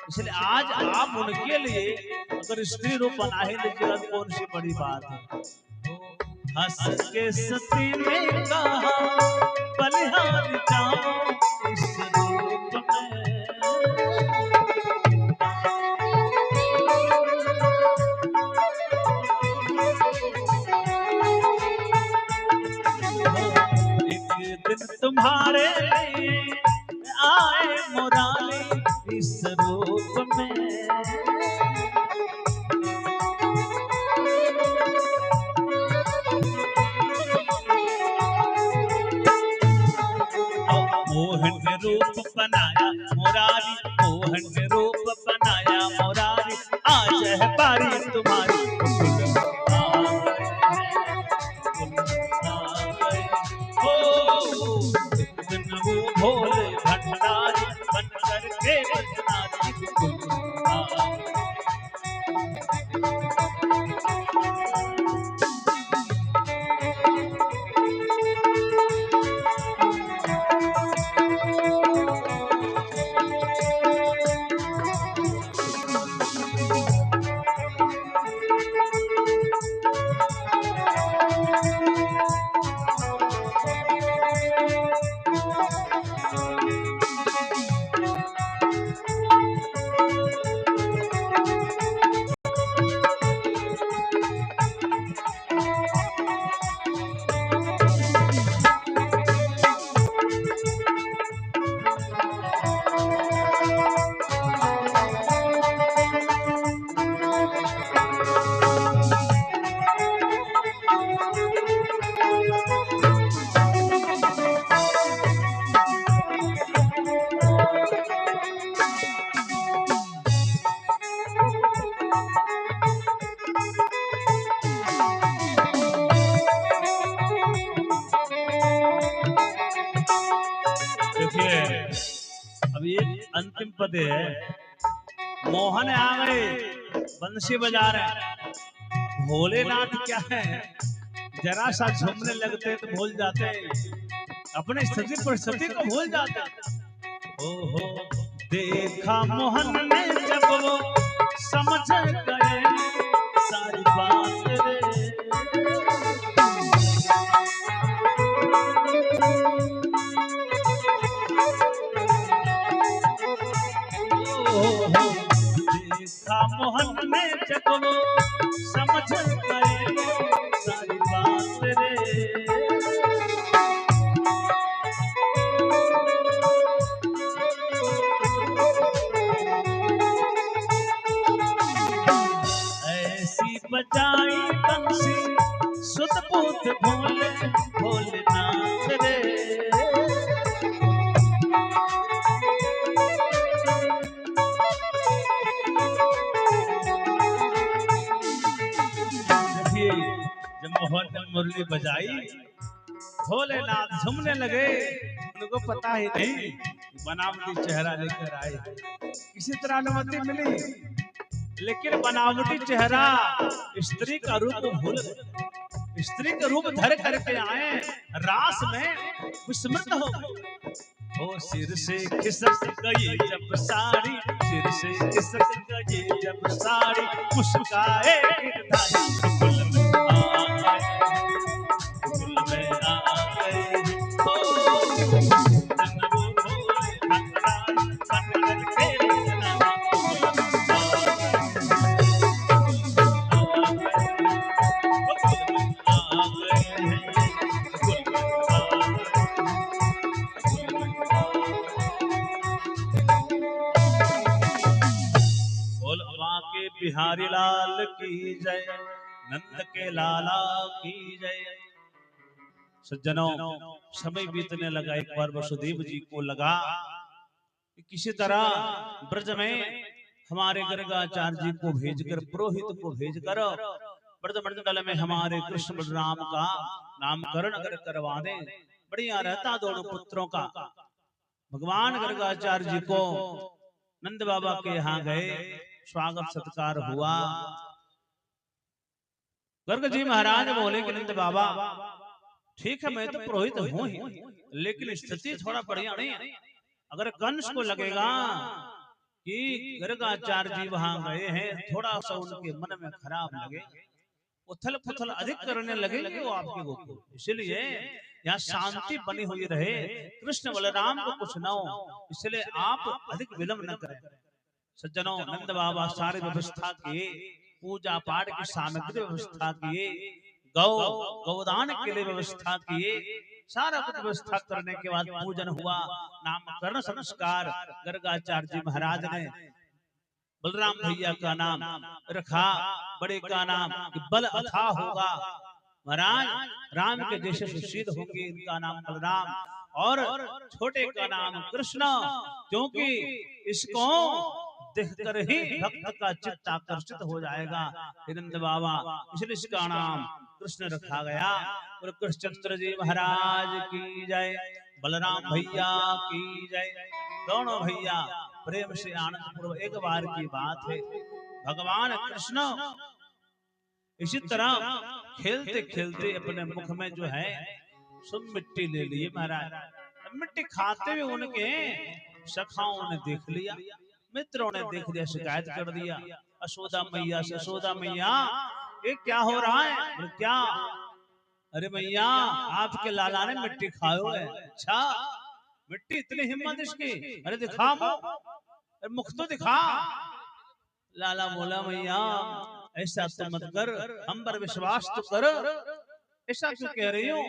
A: इसलिए आज आप उनके लिए अगर स्त्री रूप बना ही लीजिएगा तो कौन सी बड़ी बात है। हंस के सती ने कहा बलिहार जाऊं इस रूप में। एक दिन तुम्हारे लिए आए मुरारी इस रूप में। मोहन रूप बनाया मुरारी, मोहन रूप बनाया मुरारी, आज है बारी तुम्हारी भोले भंडारी बन करके अब ये अंतिम पद है। मोहन आ गए, बंसी बजा रहे, भोलेनाथ क्या है जरा सा झूमने लगते तो भूल जाते अपने स्थिति परिस्थिति को भूल जाते। ओहो देखा मोहन ने जब वो समझ गए सारी बात रे। ओहो देखा मोहन ने जब वो समझ गए सारी बात रे। ऐसी बजाई बंसी सुध पूत भोले भोलेनाथ रे। देखिए जब मोहन ने मुरली बजाई भोलेनाथ झूमने लगे। उनको पता ही नहीं बनावटी चेहरा लेकर आए। किसी तरह अनुमति मिली लेकिन बनावटी चेहरा स्त्री का रूप भूल गए। स्त्री का रूप धर करके आए रास में विस्मृत हो गए। ओ सिर से खिसक गई जब साड़ी, सिर से खिसक गई जब साड़ी, मुस्काए गिरधारी फूल में आ गए, फूल में आ गए। ओ जन्म भोले भगवान मंगल के नाम फूल में आ गए, फूल में आ बोल बांके बिहारी लाल की जय, नंद के लाला की जय। सज्जनों समय बीतने लगा। एक बार वसुदेव जी को लगा कि किसी तरह ब्रज में हमारे गर्गाचार्य जी को भेजकर, पुरोहित को भेजकर ब्रज मंडल में हमारे कृष्ण बलराम का नामकरण अगर करवा दे बढ़िया रहता दोनों पुत्रों का। भगवान गर्गाचार्य जी को नंद बाबा के यहाँ गए, स्वागत सत्कार हुआ। गर्ग जी महाराज बोले कि नंद बाबा ठीक है मैं तो पुरोहित हूं ही, लेकिन स्थिति थोड़ा बढ़िया नहीं है। अगर कंस को लगेगा कि गर्गाचार्य जी वहां गए हैं, थोड़ा सा उनके मन में खराब लगे, उथल पुथल अधिक करने लगेंगे वो आपके गोकुल। इसलिए यहाँ शांति बनी हुई रहे, कृष्ण बलराम को कुछ न हो, इसलिए आप अधिक विलंब न करें। सज्जनों नंद बाबा सारी व्यवस्था किए, पूजा पाठ की सामग्री व्यवस्था किए, गौदान के लिए व्यवस्था किए, सारा कुछ व्यवस्था करने के बाद पूजन हुआ, नामकरण संस्कार गर्गाचार्य जी महाराज ने बलराम भैया का नाम रखा, बड़े का नाम बल अथा होगा, महाराज राम के जैसे सुशील होंगे, इनका नाम बलराम, और छोटे का नाम कृष्ण, क्योंकि इसको देखकर ही भक्त का चित्त आकर्षित हो जाएगा। नंद बाबा इसलिए इसका नाम कृष्ण रखा गया। और कृष्णचंद्र जी महाराज की जय, बलराम भैया की जय। दोनों भैया प्रेम से आनंद पूर्वक, एक बार की बात है भगवान कृष्ण इसी तरह खेलते खेलते अपने मुख में जो है सब मिट्टी ले लिए महाराज। मिट्टी खाते हुए उनके सखाओं ने देख लिया, मित्रों ने देख लिया, शिकायत कर दिया यशोदा मैया से, यशोदा मैया ये क्या हो रहा है? क्या? अरे मैया आपके लाला ने मिट्टी खाओ है। अच्छा मिट्टी इतनी हिम्मत इसकी? अरे दिखा मुख तो दिखा। लाला बोला मैया ऐसा तो मत कर, हम पर विश्वास तो कर, ऐसा क्यों कह रही हो?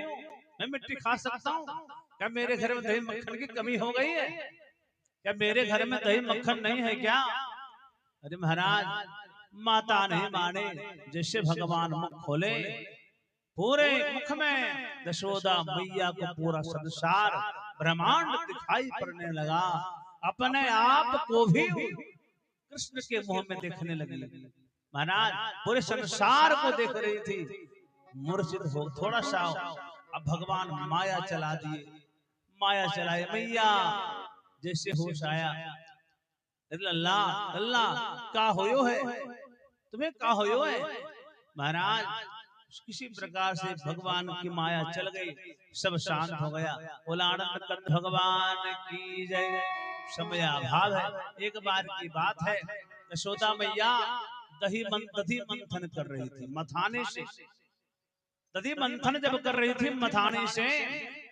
A: मैं मिट्टी खा सकता हूँ? क्या मेरे घर में दही मक्खन की कमी हो गई है? क्या मेरे घर में दही मक्खन नहीं है क्या? अरे महाराज माता नहीं माने, जैसे भगवान मुख खोले पूरे मुख में यशोदा मैया को पूरा संसार ब्रह्मांड दिखाई पड़ने लगा। अपने आप को भी कृष्ण के मुंह में देखने लगी। महाराज पूरे संसार को देख रही थी, मूर्छित हो थोड़ा सा। अब भगवान माया चला दिए, माया चलाए मैया जैसे होश आया। अल्लाह अल्लाह का होयो है, तुम्हें का होयो है? महाराज किसी प्रकार से भगवान की माया चल गई, सब शांत हो गया। बोला आनंद कंद भगवान की जय। समय अभाव है, एक बार की बात है, यशोदा मैया दही मंथन कर रही थी मथाने से। दधी मंथन जब कर रही थी मथाने से,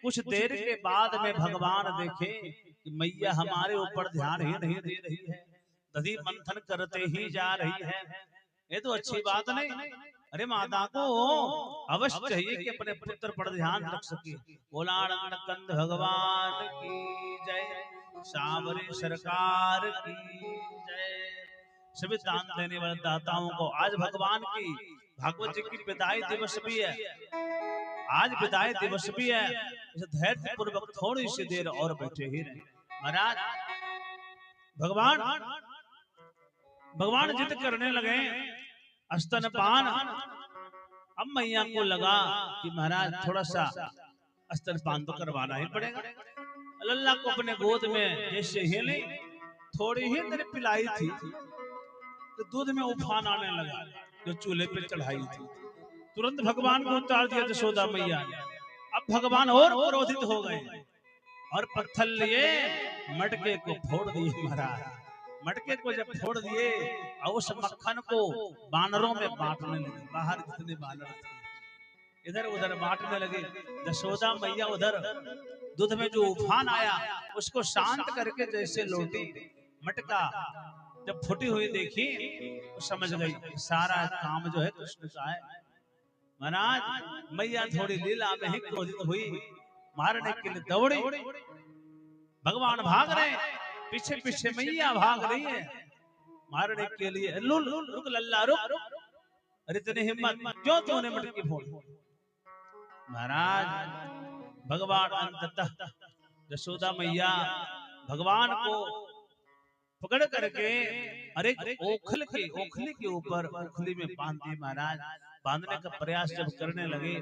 A: कुछ देर के बाद में भगवान देखे कि मैया हमारे ऊपर ध्यान ही नहीं दे रही है, दधी मंथन करते ही जा रही है। ये तो अच्छी बात नहीं। अरे माता को अवश्य चाहिए कि अपने पुत्र पर ध्यान रख सके। बोला आनंद कंद भगवान की जय, सांवरे सरकार की जय। सभी दान देने वाले दाताओं को आज भगवान की भागवत जी की विदाई दिवस भी है, आज विदाई दिवस भी है। इसे धैर्य पूर्वक थोड़ी सी देर और बैठे ही रहे। महाराज भगवान जिद करने लगे स्तनपान। अब मैया को लगा कि महाराज थोड़ा सा स्तनपान तो करवाना ही पड़ेगा। लल्ला को अपने गोद में जैसे हिले, थोड़ी ही देर पिलाई थी तो दूध में उफान आने लगा जो चूल्हे पे चढ़ाई थी। तुरंत भगवान को उतार दिया यशोदा मैया ने। अब भगवान और क्रोधित हो गए और पत्थर लिए मटके को फोड़ दिए। महाराज मटके को जब फोड़ दिए और उस मक्खन को बानरों में बांटने लगे। बाहर जितने बानर थे इधर उधर बांटने लगे। यशोदा मैया उधर दूध में जो उफान आया उसको शांत करके जैसे लोटी मटका जब फूटी हुई देखी तो समझ गई सारा काम जो है कृष्ण का है। महाराज मैया थोड़ी लीला में ही क्रोधित हुई, मारने के लिए दौड़ी। भगवान भाग रहे, पीछे पीछे मैया भाग रही है मारने के लिए। रुक लल्ला रुक, अरे इतनी हिम्मत क्यों तूने मटकी फोड़। महाराज भगवान अंततः यशोदा मैया भगवान को पकड़ करके अरे ओखली के ऊपर ओखली में बांध दी। महाराज बांधने का प्रयास जब करने लगे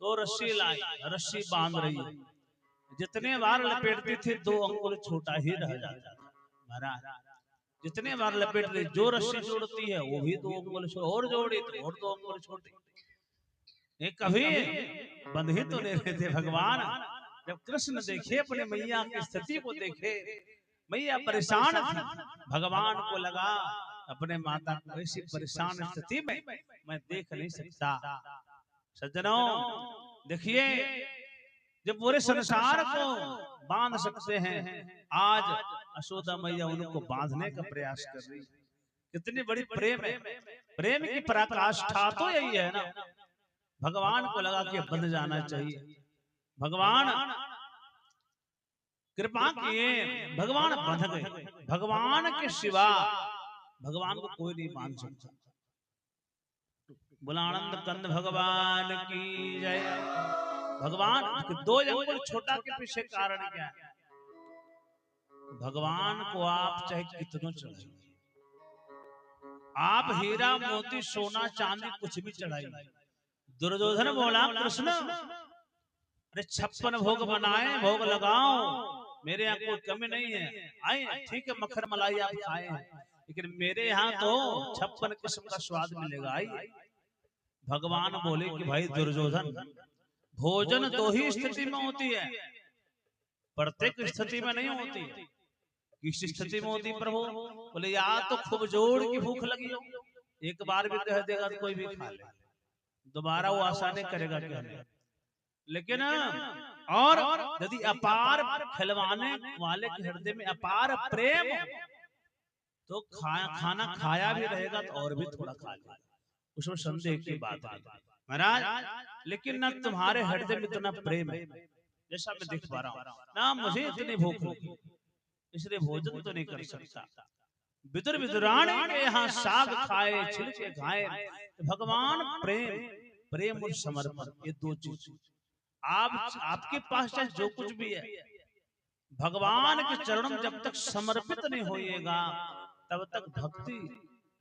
A: तो रस्सी लाई, रस्सी बांध रही, जितने बार लपेटती थी 2 अंगुल छोटा ही रह जाता था। महाराज जितने बार लपेट ली, जो रस्सी जोड़ती है वो भी 2 अंगुल और जोड़ी तो और 2 अंगुल छोटी। ये कभी बंद ही तो नहीं रहते भगवान। जब कृष्ण देखे अपने मैया की स्थिति को देखे, मैया परेशान थी, भगवान को लगा अपने माता को ऐसी परेशान स्थिति में मैं देख नहीं सकता। सज्जनों देखिए, जब पूरे संसार को बांध सकते हैं, आज यशोदा मैया उनको बांधने का प्रयास कर रही। कितनी बड़ी प्रेम है, प्रेम की पराकाष्ठा तो यही है ना। भगवान को लगा कि बंध जाना चाहिए, भगवान कृपा किए, भगवान बंध गए। भगवान के सिवा भगवान को कोई नहीं बांध सकता। बोला आनंद कंद भगवान की जय। भगवान 2 अंगुल छोटा के पीछे कारण क्या है? भगवान को आप चाहे कितना चढ़ाइए, आप हीरा मोती सोना चांदी कुछ भी चढ़ाइए। दुर्योधन बोला कृष्ण अरे 56 भोग बनाए, भोग लगाओ, मेरे यहाँ कोई कमी नहीं है। आए ठीक है मक्खन मलाई आप खाए हैं, लेकिन मेरे यहाँ तो 56 किस्म का स्वाद मिलेगा। आइए। भगवान बोले कि भाई दुर्योधन, भोजन 2 ही स्थिति में होती है, प्रत्येक स्थिति में नहीं होती। किस स्थिति में होती प्रभु? बोले या तो खूब जोर की भूख लगी हो, एक बार भी कह देगा तो कोई भी खा ले, दोबारा वो आशा नहीं करेगा कहने। लेकिन और यदि अपार खिलवाने वाले के हृदय में अपार प्रेम तो खाना खाया भी रहेगा तो और भी थोड़ा खा लेगा, उसमें संदेह की बात नहीं। महाराज लेकिन ना तुम्हारे हृदय में इतना प्रेम है जैसा मैं देख पा रहा हूँ, ना मुझे इतनी भूख लगी, इसलिए भोजन तो नहीं कर सकता। विदुर विदुराणी के यहाँ साग खाए छिलके खाए। भगवान प्रेम, प्रेम और समर्पण, ये 2 चीज आप आपके पास चाहे जो कुछ भी है, भगवान के चरणों में जब तक समर्पित नहीं होइएगा तब तक भक्ति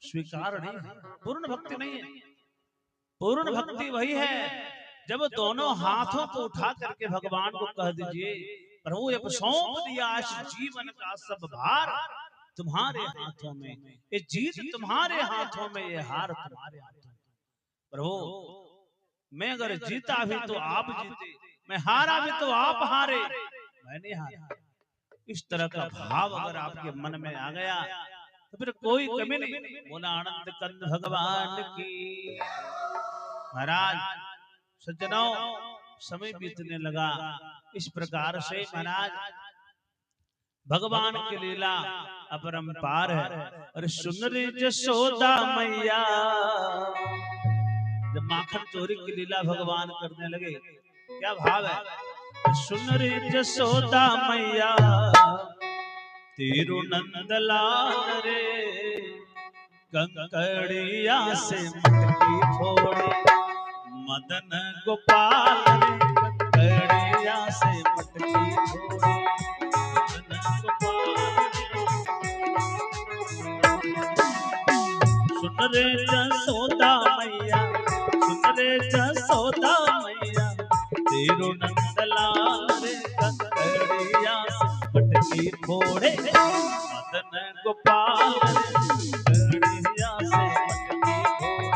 A: स्वीकार नहीं है, पूर्ण भक्ति नहीं है। पूर्ण भक्ति वही है जब दोनों हाथों को उठा करके भगवान को कह दीजिए प्रभु अब सौंप दिया इस जीवन का सब भार तुम्हारे हाथों में, ये जीत तुम्हारे हाथों में, ये हार तुम्हारे हाथों में। प्रभु मैं अगर जीता भी तो आप जीते, मैं हारा भी तो आप हारे, मैं नहीं हारा। इस तरह का भाव अगर आपके मन में आ गया तो फिर कोई कमी नहीं। बोला आनंद कंद भगवान की। महाराज सज्जनों, समय बीतने लगा। इस प्रकार से महाराज भगवान की लीला अपरंपार है। और सुन रे जसोदा मैया, जब माखन चोरी की लीला भगवान करने लगे, क्या भाव है? सुन रे जसोदा मैया, तेरू नंदलाल रे, कंकड़िया से मटकी फोड़े, मदन गोपाल रे, कंकड़िया से मटकी फोड़े, मदन गोपाल। सुन रे जसोदा मैया, सुन रे जसोदा मैया, तेरू नंदलाल रे, कंकड़िया से मटकी फोड़े, मदन गोपाल रे, कंकड़िया से मटकी फोड़े।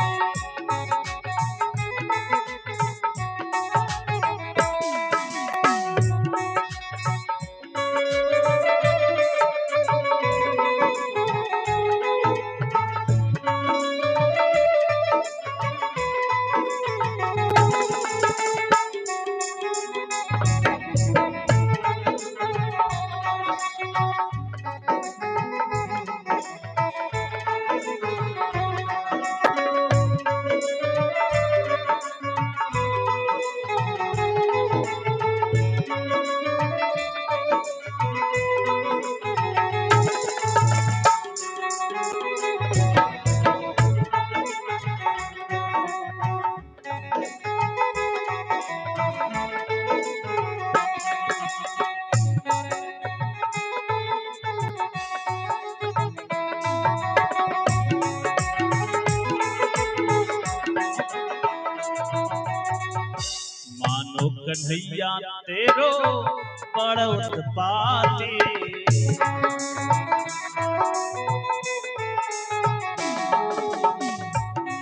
A: मानो कन्हैया तेरो बड़ उत्पाती,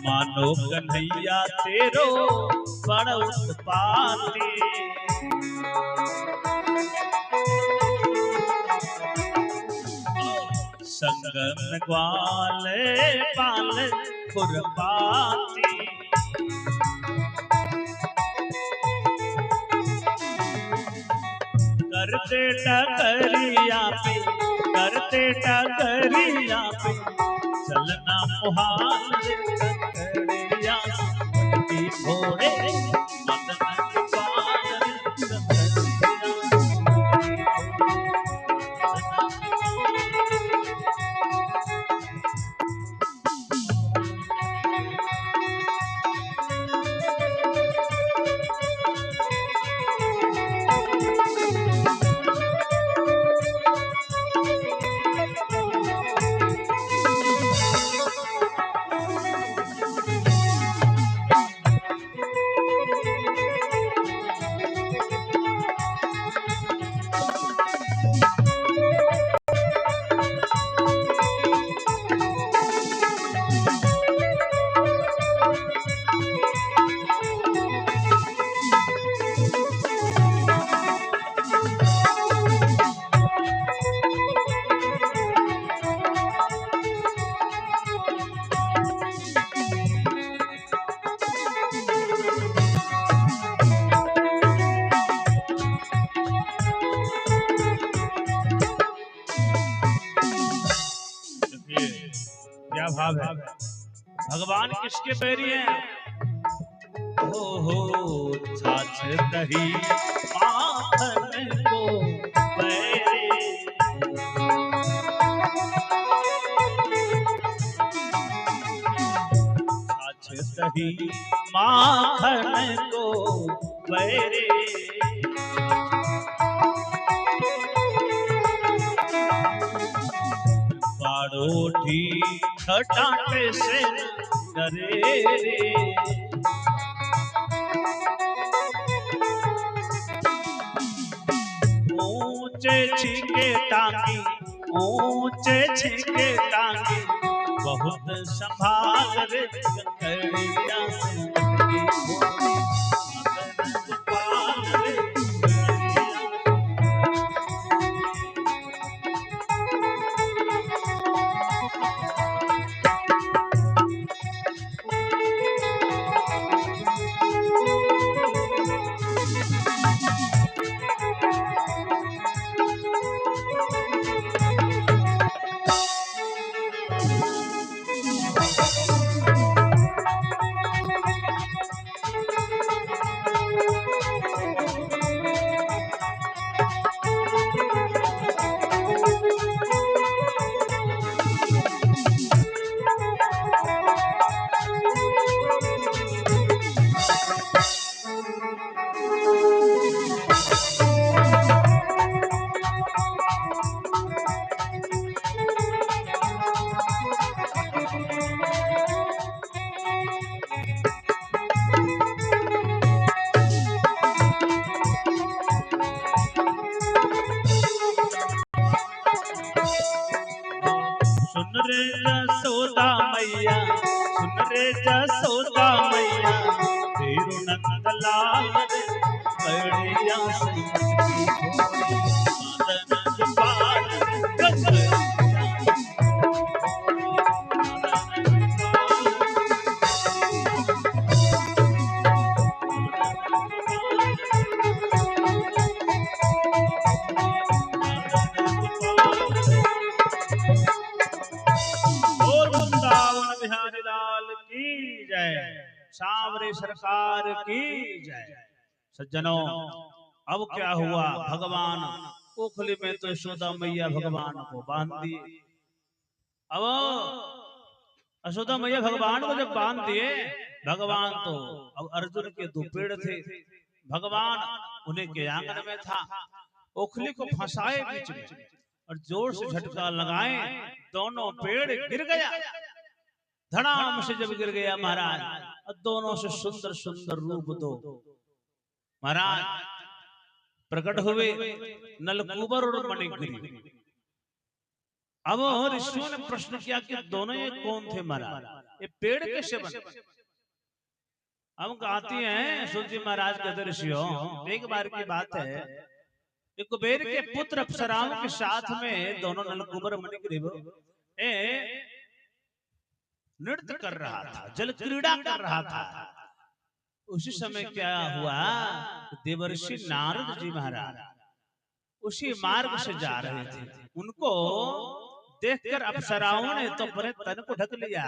A: मानो कन्हैया तेरो बड़ उत्पाती, संगम ग्वाले पाल खुरपाती, करते टकरिया पे, करते टकरिया पे, चलना मुहाल रे, कंकड़िया से मटकी फोड़े, मदन गोपाल रे, कंकड़िया से मटकी क्या भाव है? भगवान किसके बैरी हैं? हो छाछ दही माखन को बैरी, छाछ दही माखन को बैरी, बाड़ोठी खटाटे से डरे रे, ऊंचे छिके टांगी, ऊंचे छिके टांगी, बहुत संभाल रे कंकड़िया से मटकी भोरी मदन गोपाल रे कंकड़िया सुन रे जसोदा मैया सुन रे जसोदा मैया तेरू नंद लाल रे कंकड़िया से मटकी भोरी मदन गोपाल रे कंकड़िया बोल वृंदावन बिहारी लाल की जय सांवरे सरकार की जय। सज्जनों अब क्या हुआ, भगवान ओखली में तो यशोदा मैया भगवान को बांध दिए। अब यशोदा मैया भगवान को जब बांध दिए, भगवान तो अब अर्जुन के दो पेड़ थे, भगवान उन्हीं के आंगन में था, ओखली को फंसाए बीच में और जोर से झटका लगाए, दोनों पेड़ गिर गया। धड़ाम से जब गिर गया महाराज, दोनों से सुंदर सुंदर रूप दो महाराज प्रकट हुए, नलकूबर और मणिग्रीव। अब ऋषियों ने प्रश्न किया कि दोनों ये कौन थे महाराज, ये पेड़ कैसे बने? हम कहती हैं सुरजी महाराज के ऋषियों, एक बार की बात है, एक कुबेर के पुत्र अप्सराओं के साथ में दोनों नलकूबर मणिग्रीव नृत्य कर रहा था, जल क्रीड़ा कर रहा था। उसी समय क्या हुआ, देवर्षि नारद जी महाराज उसी मार्ग से जा रहे थे, उनको देखकर अप्सराओं ने तो अपने तन को ढक लिया,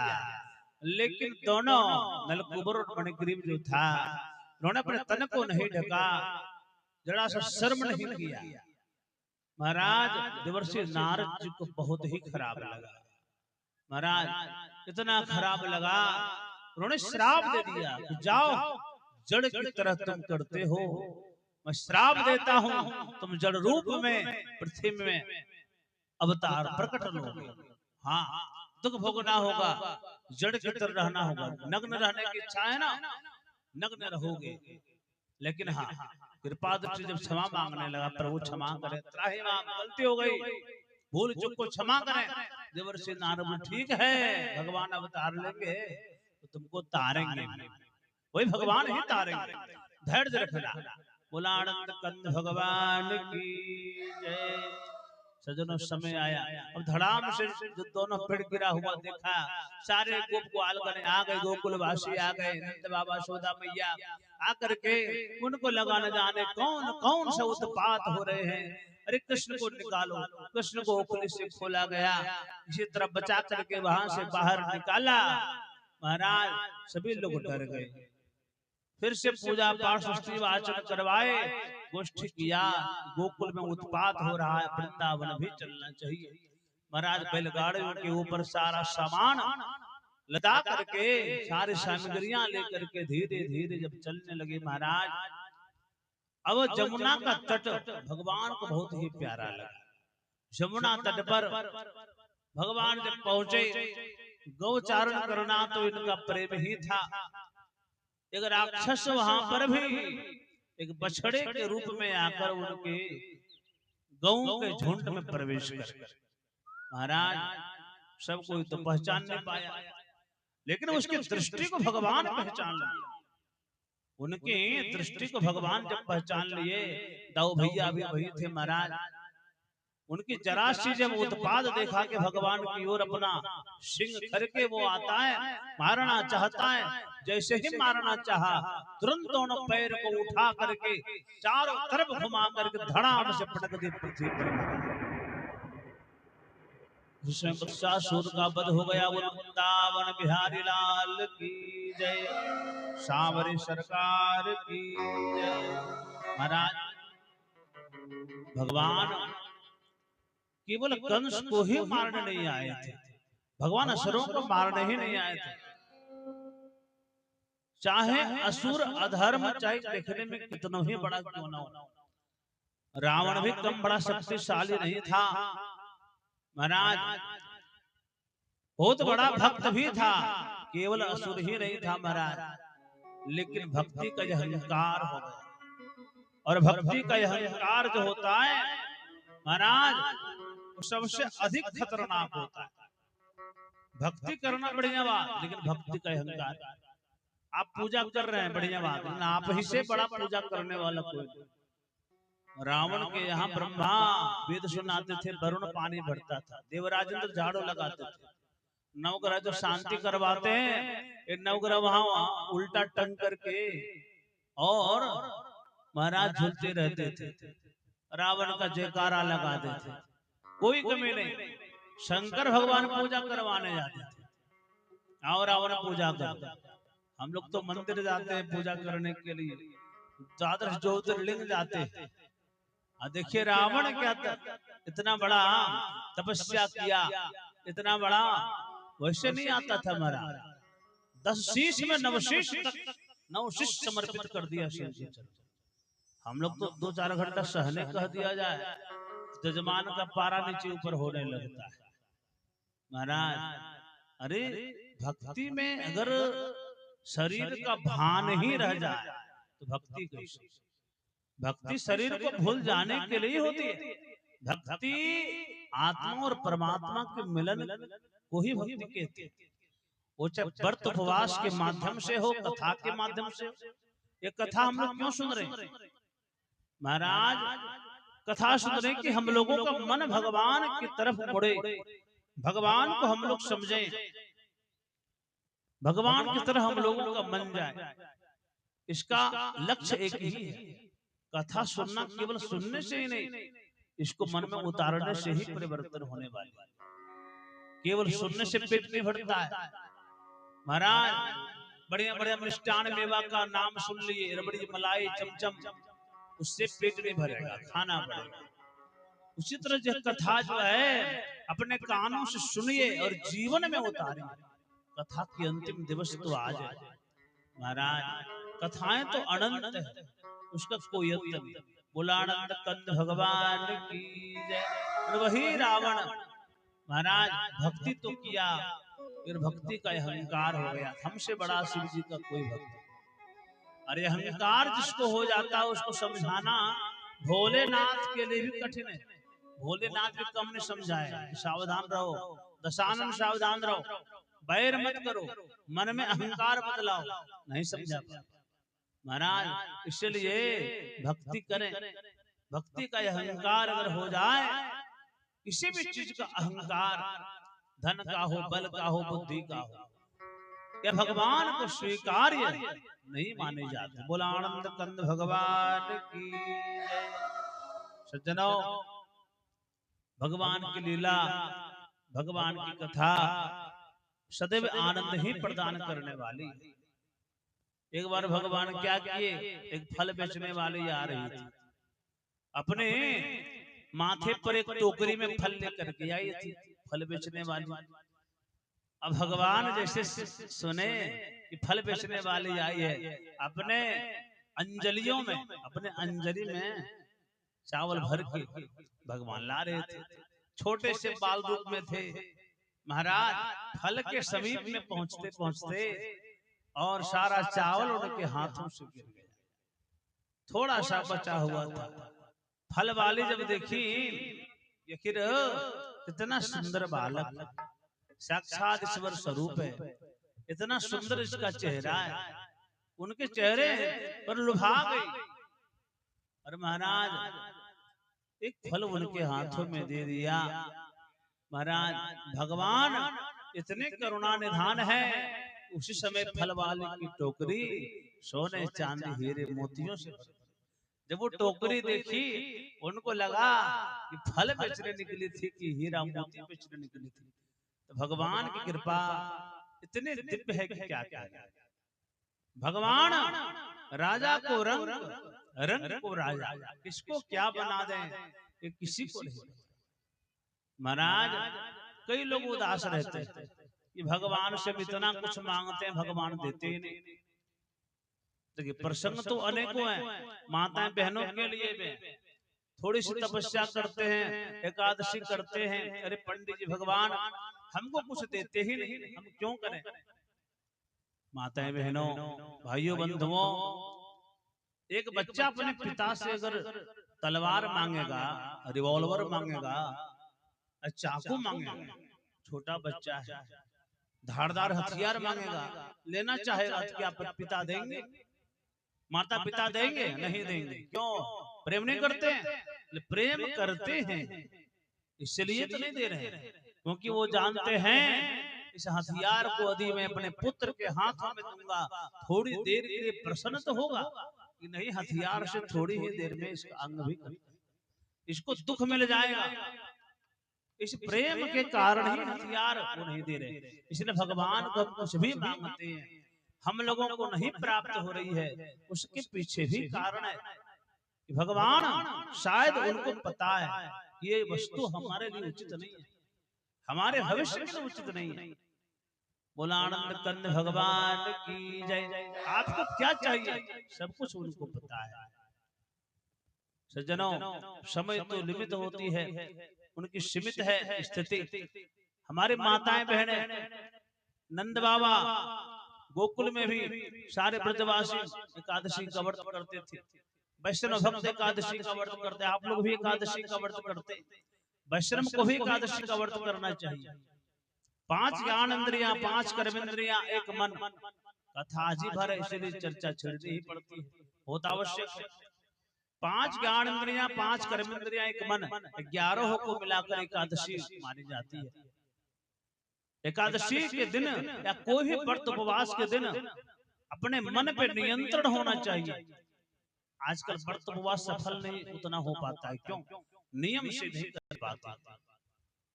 A: लेकिन दोनों नलकूबर और मणिग्रीव जो था, उन्होंने अपने तन को नहीं ढका, जरा सा शर्म नहीं किया। महाराज देवर्षि नारद जी को बहुत ही खराब लगा, महाराज इतना खराब लगा, उन्होंने श्राप दे दिया कि जाओ, जड़ की तरह तुम करते हो, मैं श्राप देता हूं, तुम जड़ रूप में पृथ्वी में अवतार प्रकट लोगे। हाँ, दुख भोगना होगा, जड़ की तरह रहना होगा, नग्न रहने की इच्छा है ना, नग्न रहोगे। लेकिन हाँ, कृपा दृष्टि जब क्षमा मांगने लगा, प्रभु क्षमा करें, त्राहि माम, गलती हो गई, भूल चूक को क्षमा करें। देवर्षि नारद ठीक है, भगवान अवतार लेंगे तो तुमको तारेंगे, वही भगवान ही तारेंगे, धैर्य रखना। बोला आनंद कंद भगवान की जय। सजनों समय आया, अब धड़ाम से जो दोनों पेड़ गिरा हुआ देखा, सारे गोप ग्वाल आ गए, गोकुलवासी आ गए, नंद बाबा सोदा मैया आकर के उनको लगा न जाने कौन कौन से उत्पात हो रहे हैं। अरे कृष्ण को निकालो, कृष्ण को ओखली से खोला गया, इसी तरह बचा करके वहां से बाहर निकाला। महाराज सभी लोग डर गए, फिर से पूजा पाठ स्तुति वाचन करवाए, गोष्ठी किया, गोकुल में उत्पात हो रहा है, वृंदावन भी चलना चाहिए। महाराज बैलगाड़ियों के ऊपर सारा सामान लदा करके, सारी सामग्रियां लेकर के धीरे धीरे जब चलने लगे महाराज, अब जमुना का तट भगवान को बहुत ही प्यारा लगा। जमुना तट पर भगवान जब पहुंचे, गौचारण करना तो इनका प्रेम ही था। एक राक्षस वहां पर भी एक बछड़े के रूप में आकर उनके गौ के झुंड में प्रवेश कर, महाराज सब कोई तो पहचान नहीं पाया, लेकिन उसकी दृष्टि को भगवान पहचान लिया। उनकी दृष्टि को भगवान जब पहचान लिए, दाऊ भैया भी वही थे महाराज। उनकी जरा सी जब उत्पाद देखा कि भगवान की ओर अपना सिंह करके वो आता है, मारना चाहता है, जैसे ही मारना चाहा तुरंत दोनों पैर को उठा करके चारों तरफ घुमा करके धड़ाम से पटक दी पृथ्वी पर। जिसमें बत्सासुर का वध हो गया। वो वृंदावन बिहारी लाल की जय, सांवरी सरकार की जय। महाराज भगवान केवल कंस को ही मारने नहीं आए थे, भगवान असुरों को मारने ही नहीं आए थे। चाहे असुर अधर्म चाहे देखने में कितना ही बड़ा क्यों ना हो, रावण भी कम बड़ा शक्तिशाली नहीं था महाराज, बहुत बड़ा भक्त भी था, केवल असुर ही नहीं था महाराज। लेकिन भक्ति का यह अहंकार हो गया, और भक्ति का यह अहंकार जो होता है महाराज वो सबसे अधिक खतरनाक होता है। भक्ति करना बढ़िया बात, लेकिन भक्ति का अहंकार, आप पूजा कर रहे हैं बढ़िया बात, लेकिन आप ही से बड़ा पूजा करने वाला कोई नहीं। रावण के यहाँ ब्रह्मा वेद सुनाते थे, वरुण पानी भरता था, देवराज इंद्र झाड़ू लगाते थे, नवग्रह जो शांति करवाते हैं, ये नवग्रह वहां उल्टा टंग करके और महाराज झूलते रहते थे, रावण का जयकारा लगाते थे, कोई कमी नहीं। शंकर भगवान पूजा करवाने जाते थे, और रावण पूजा कर। हम लोग तो मंदिर जाते हैं पूजा करने के लिए, द्वादश ज्योतिर्लिंग जाते हैं। देखिए रावण क्या इतना बड़ा तपस्या किया, इतना बड़ा वैसे नहीं आता था महाराज। 10 शीश में नवशीश तक नवशीश समर्पित कर दिया शिव जी। हम लोग तो 2-4 घंटा सहने कह दिया जाए, जजमान का पारा नीचे ऊपर होने लगता है महाराज। अरे भक्ति में अगर शरीर का भान ही रह जाए तो भक्ति कैसी? भक्ति शरीर को भूल जाने के लिए होती है। भक्ति आत्मा और परमात्मा के मिलन को ही भक्ति कहते हैं। वो चाहे व्रत उपवास के माध्यम से हो, कथा के माध्यम से। ये कथा हम लोग क्यों सुन रहे हैं महाराज? कथा सुन रहे कि हम लोगों का मन भगवान की तरफ मुड़े, भगवान को हम लोग समझें, भगवान की तरह हम लोगों का मन जाए। इसका लक्ष्य एक ही है। कथा सुनना केवल सुनने से ही नहीं, इसको मन में उतारने से ही परिवर्तन होने वाली है। केवल सुनने से पेट नहीं भरता है महाराज। बढ़िया बढ़िया मिष्टान मेवा का नाम सुन लिए, रबड़ी मलाई चमचम, उससे पेट नहीं भरेगा, खाना पड़ेगा। उसी तरह जो कथा जो है अपने कानों से सुनिए और जीवन में उतारिए। कथा की अंतिम दिवस तो आज है महाराज। कथाएं तो अनंत है, उसका कोई अंत नहीं। बोलानंद कंद भगवान की जय। वही रावण महाराज भक्ति तो किया, फिर भक्ति का अहंकार हो गया, हमसे बड़ा शिव जी का कोई भक्त। अरे अहंकार जिसको हो जाता है उसको समझाना भोलेनाथ के लिए भी कठिन है। भोलेनाथ भी कम ने समझाया कि सावधान रहो, दशानन सावधान रहो, बैर मत करो, मन में अहंकार बदलाओ, नहीं समझा महाराज। इसलिए भक्ति करें। भक्ति का अहंकार अगर हो जाए, किसी भी चीज का अहंकार, धन का हो, बल का हो, बुद्धि का हो, यह भगवान को स्वीकार्य नहीं माने जाते। बोला आनंद कंद भगवान की जय। सज्जनों, भगवान की लीला, भगवान की कथा सदैव आनंद ही प्रदान करने वाली। एक बार भगवान क्या किए, एक फल बेचने वाली आ रही थी, अपने माथे पर एक टोकरी में फल लेकर के आई थी, फल बेचने वाली। अब भगवान जैसे सुने कि फल बेचने वाली आई है, अपने अंजलियों में, अपने अंजलि में चावल भर के भगवान ला रहे थे। छोटे से बाल रूप में थे महाराज। फल के समीप में पहुंचते पहुंचते और सारा चावल उनके हाथों से गिर गया, थोड़ा सा बचा हुआ था। फल वाली जब देखी, ये कितना सुंदर बालक, साक्षात ईश्वर स्वरूप है, इतना सुंदर इसका चेहरा है, उनके चेहरे पर लुभा गई। और महाराज एक फल उनके हाथों में दे दिया। महाराज भगवान इतने करुणा निधान है, उसी समय फल वाले की टोकरी सोने चांदी हीरे मोतियों से, जब वो टोकरी देखी उनको लगा कि फल बेचने निकली थी कि हीरा मोती बेचने निकली थी। तो भगवान की कृपा इतने दिव्य है कि क्या क्या। भगवान राजा को रंग, रंग को राजा, किसको क्या बना दें ये किसी को नहीं। महाराज कई लोग उदास रहते हैं कि भगवान से इतना कुछ मांगते हैं, भगवान देते ही नहीं। देखिए प्रसंग तो अनेकों हैं, माताएं बहनों के लिए भी थोड़ी सी तपस्या करते हैं, एकादशी करते हैं, अरे पंडित जी भगवान हमको कुछ देते ही नहीं, हम क्यों करें। माताएं बहनों भाइयों बंधुओं, एक बच्चा अपने पिता से अगर तलवार मांगेगा, रिवॉल्वर मांगेगा, चाकू मांगेगा, छोटा बच्चा है, धारदार हथियार मांगेगा, लेना चाहेगा तो क्या पिता देंगे, माता पिता देंगे? नहीं देंगे। क्यों? प्रेम नहीं करते हैं? प्रेम करते हैं, इसलिए तो नहीं दे रहे हैं, क्योंकि वो जानते हैं इस हथियार को यदि मैं अपने पुत्र के हाथों में दूंगा, थोड़ी देर के लिए प्रसन्न तो होगा कि नहीं, हथियार से थोड़ी ही देर में इसका अंग भी इसको दुख मिल जाएगा। इस प्रेम के कारण ही हथियार वो नहीं दे रहे। इसलिए भगवान को कुछ भी मांगते हैं, हम लोगों को नहीं प्राप्त हो रही है, उसके पीछे भी कारण है कि भगवान शायद उनको पता है ये वस्तु हमारे लिए उचित नहीं है, हमारे भविष्य के लिए उचित नहीं है। बोला आनंद कंद भगवान की जय। आपको क्या चाहिए सब कुछ उनको पता है। सज्जनों समय तो लिमिट होती है, उनकी सीमित है स्थिति। हमारी माताएं बहनें, नंद बाबा गोकुल में भी सारे ब्रजवासी एकादशी का व्रत करते थे, वैष्णव भक्त एकादशी का व्रत करते, आप लोग भी एकादशी का व्रत करते, वैष्णव को भी एकादशी का व्रत करना चाहिए। 5 ज्ञान इंद्रियां, 5 कर्मेंद्रियां, एक मन, कथा जी भर, इसलिए चर्चा छेड़नी ही पड़ती है, बहुत आवश्यक है। 5 ज्ञान इंद्रियां, 5 कर्मेंद्रियां, एक मन, 11 को मिलाकर एकादशी मानी जाती है। एकादशी के दिन या कोई भी व्रत उपवास के दिन अपने मन पे नियंत्रण होना चाहिए। आजकल व्रत उपवास सफल नहीं उतना हो पाता है, क्यों? नियम से नहीं कर पाते।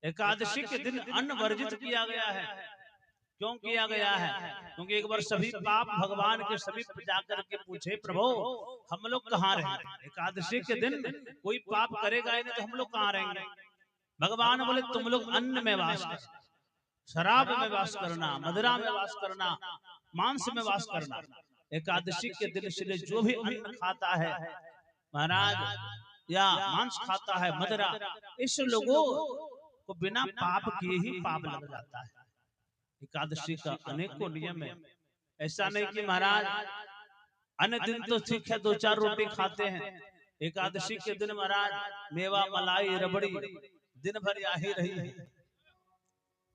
A: एकादशी के दिन अन्न वर्जित किया गया है। क्यों किया गया है? क्योंकि एक बार सभी पाप भगवान के समीप जाकर के पूछे, प्रभु हम लोग कहाँ रहेंगे? एकादशी के दिन कोई पाप करेगा ही नहीं तो हम लोग कहाँ रहेंगे? भगवान बोले तुम लोग अन्न में वास करना, शराब में वास करना, मदिरा में वास करना, मांस में वास करना। एकादशी के दिन से जो भी अन्न खाता है महाराज या मांस खाता है, मदिरा, इस लोगों को बिना पाप किए ही पाप लग जाता है। एकादशी का अनेकों नियम है, ऐसा नहीं कि महाराज अन्य दिन तो ठीक है 2-4 रोटी खाते हैं, एकादशी के दिन महाराज मेवा मलाई रबड़ी दिन भर आ ही रही है।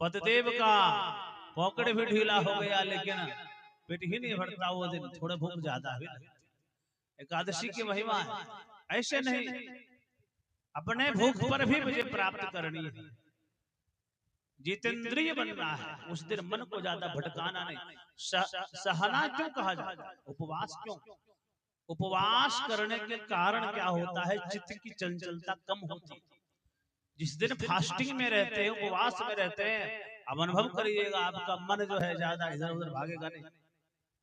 A: पतिदेव का पॉकेट भी ढीला हो गया, लेकिन पेट ही नहीं भरता वो दिन, थोड़ा भूख ज्यादा है। एकादशी की महिमा है, ऐसे नहीं, अपने भूख पर भी मुझे प्राप्त करनी है, जितेंद्रिय बनना है। उस दिन मन को ज्यादा भटकाना नहीं। सहना क्यों कहा जाता है? उपवास क्यों? उपवास करने के कारण क्या होता है? चित्त की चंचलता कम होती है। जिस दिन फास्टिंग में रहते हैं, उपवास में रहते हैं, अब अनुभव करिएगा आपका मन जो है ज्यादा इधर उधर भागेगा नहीं,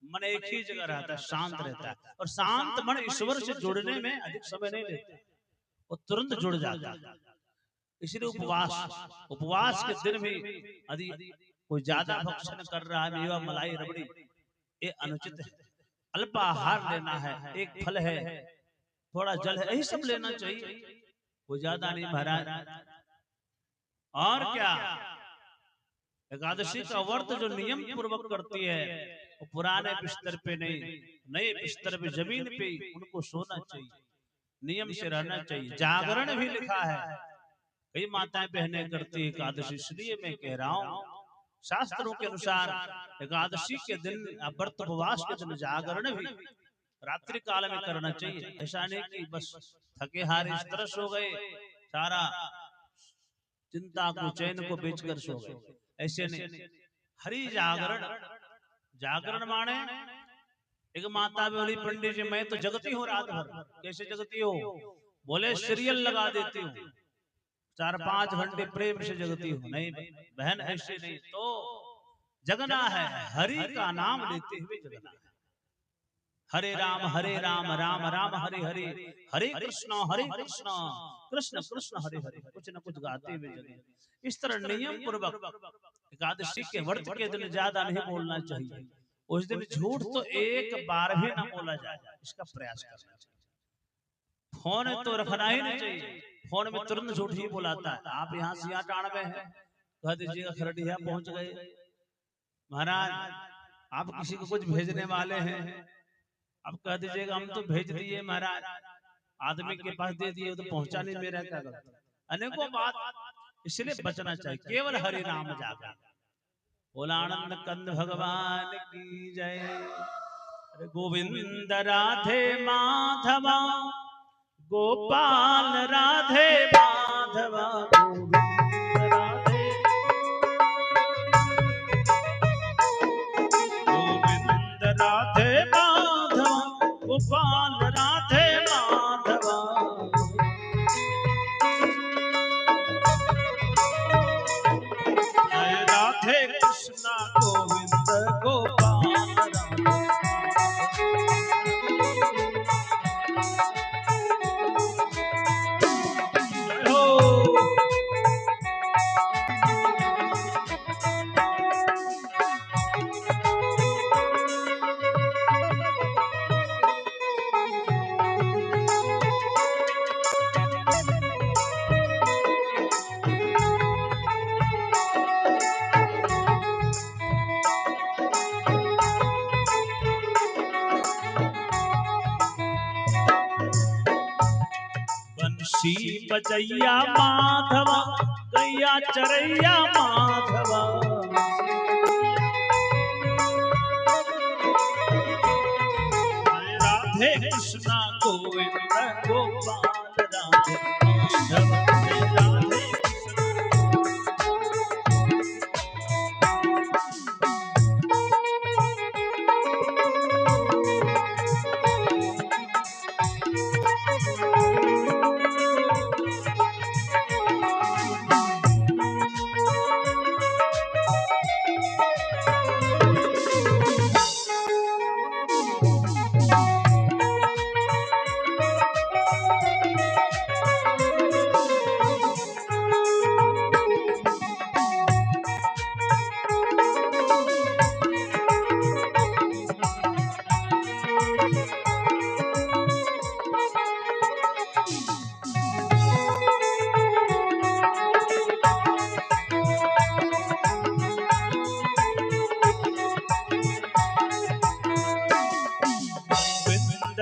A: मन एक ही जगह रहता है, शांत रहता है। और शांत मन ईश्वर से जुड़ने में अधिक समय नहीं लेता, वो तुरंत जुड़ जाता है। इसलिए उपवास के दिन भी यदि कोई ज्यादा भक्षण कर रहा है, मेवा मलाई रबड़ी, ये अनुचित है। अल्पाहार लेना है, एक फल है, थोड़ा जल है, यही सब लेना चाहिए, कोई ज्यादा नहीं महाराज। और क्या एकादशी का व्रत जो नियम पूर्वक करती है, वो पुराने बिस्तर पे नहीं, नए बिस्तर पे, जमीन पे उनको सोना चाहिए, नियम से रहना चाहिए। जागरण भी लिखा है, कई माताएं बहनें करती है एकादशी, इसलिए मैं कह रहा हूँ शास्त्रों के अनुसार एकादशी के दिन व्रत उपवास के दिन जागरण भी रात्रि काल में करना चाहिए। ऐसा नहीं कि बस थके हारे इस तरह सो गए, सारा चिंता को चैन को बेचकर सो गए, ऐसे नहीं। हरि जागरण, जागरण माने एक माता बोली पंडित जी मैं तो जगती हूँ रात भर। कैसे जगती हो? बोले सीरियल लगा देती हूँ, 4-5 घंटे प्रेम से जगती हूँ। नहीं बहन ऐसे नहीं, तो जगना है, हरि का नाम लेते हुए जगना है। हरे राम राम राम हरे हरे, हरे कृष्ण कृष्ण कृष्ण हरे हरे, कुछ न कुछ गाते हुए जगे। इस तरह नियम पूर्वक एकादशी के व्रत के दिन ज्यादा नहीं बोलना चाहिए। उस दिन झूठ तो एक बार भी ना बोला जाए, इसका प्रयास करना चाहिए। फोन तो रखना ही नहीं चाहिए, फोन में तुरंत झूठ ही बोलाता है। आप यहाँ से यहाँ टाण में है, कह दीजिएगा खरड़िया पहुंच गए। महाराज आप किसी को कुछ भेजने वाले हैं, अब कह दीजिएगा हम तो भेज दिए महाराज, आदमी के पास दे दिए तो पहुंचा नहीं, मेरा क्या गलती। अनेकों बात, इसलिए बचना चाहिए। केवल हरि नाम जागा। बोला आनंद कंद भगवान की जय। गोविंद राधे माधवा, गोपाल राधे माधवा, गोविंद राधे, गोविंद राधे माधवा, गोपाल राधे माधवा। जय राधे कृष्णा गोविंद गोपाल राधे। बंसी बजैया माधवा, गैया चरैया माधवा। राधे कृष्णा गोविंद गोपाल राधे माधवा।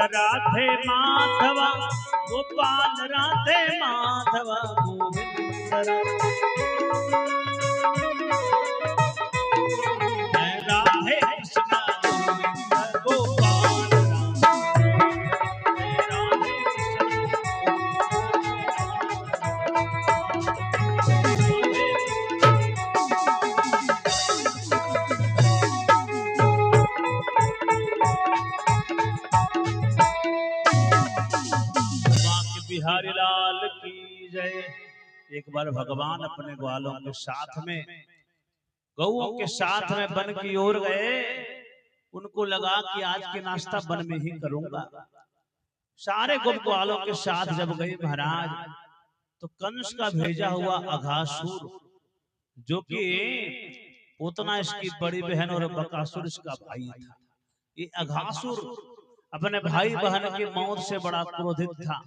A: राधे राधे माधवा, गोपाल राधे माधवा, गोविंद राधे कृष्णा गोविंद गोपाल राधे बिहारी लाल की जय। एक बार भगवान अपने ग्वालों के साथ में, गौओं के साथ में वन की ओर गए। उनको लगा कि आज की नाश्ता वन में ही करूंगा। सारे गोप ग्वालों के साथ जब गए महाराज, तो कंस का भेजा हुआ अघासुर, जो कि पूतना इसकी बड़ी बहन और बकासुर इसका भाई था, ये अघासुर अपने भाई बहन की मौत से बड़ा क्रोधित था।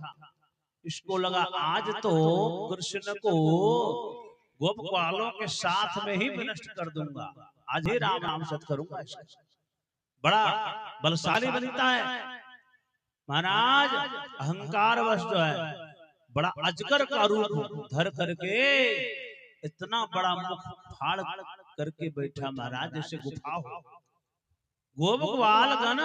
A: इसको लगा आज तो कृष्ण को गोप ग्वालों के साथ में ही विनष्ट कर दूंगा, आज ही राम नाम सत करूंगा। इसका बड़ा बलशाली बनता है महाराज। अहंकार वश जो है बड़ा अजगर का रूप धर करके इतना बड़ा मुख फाड़ करके बैठा महाराज, जैसे गुफा हो। गोप ग्वाल गण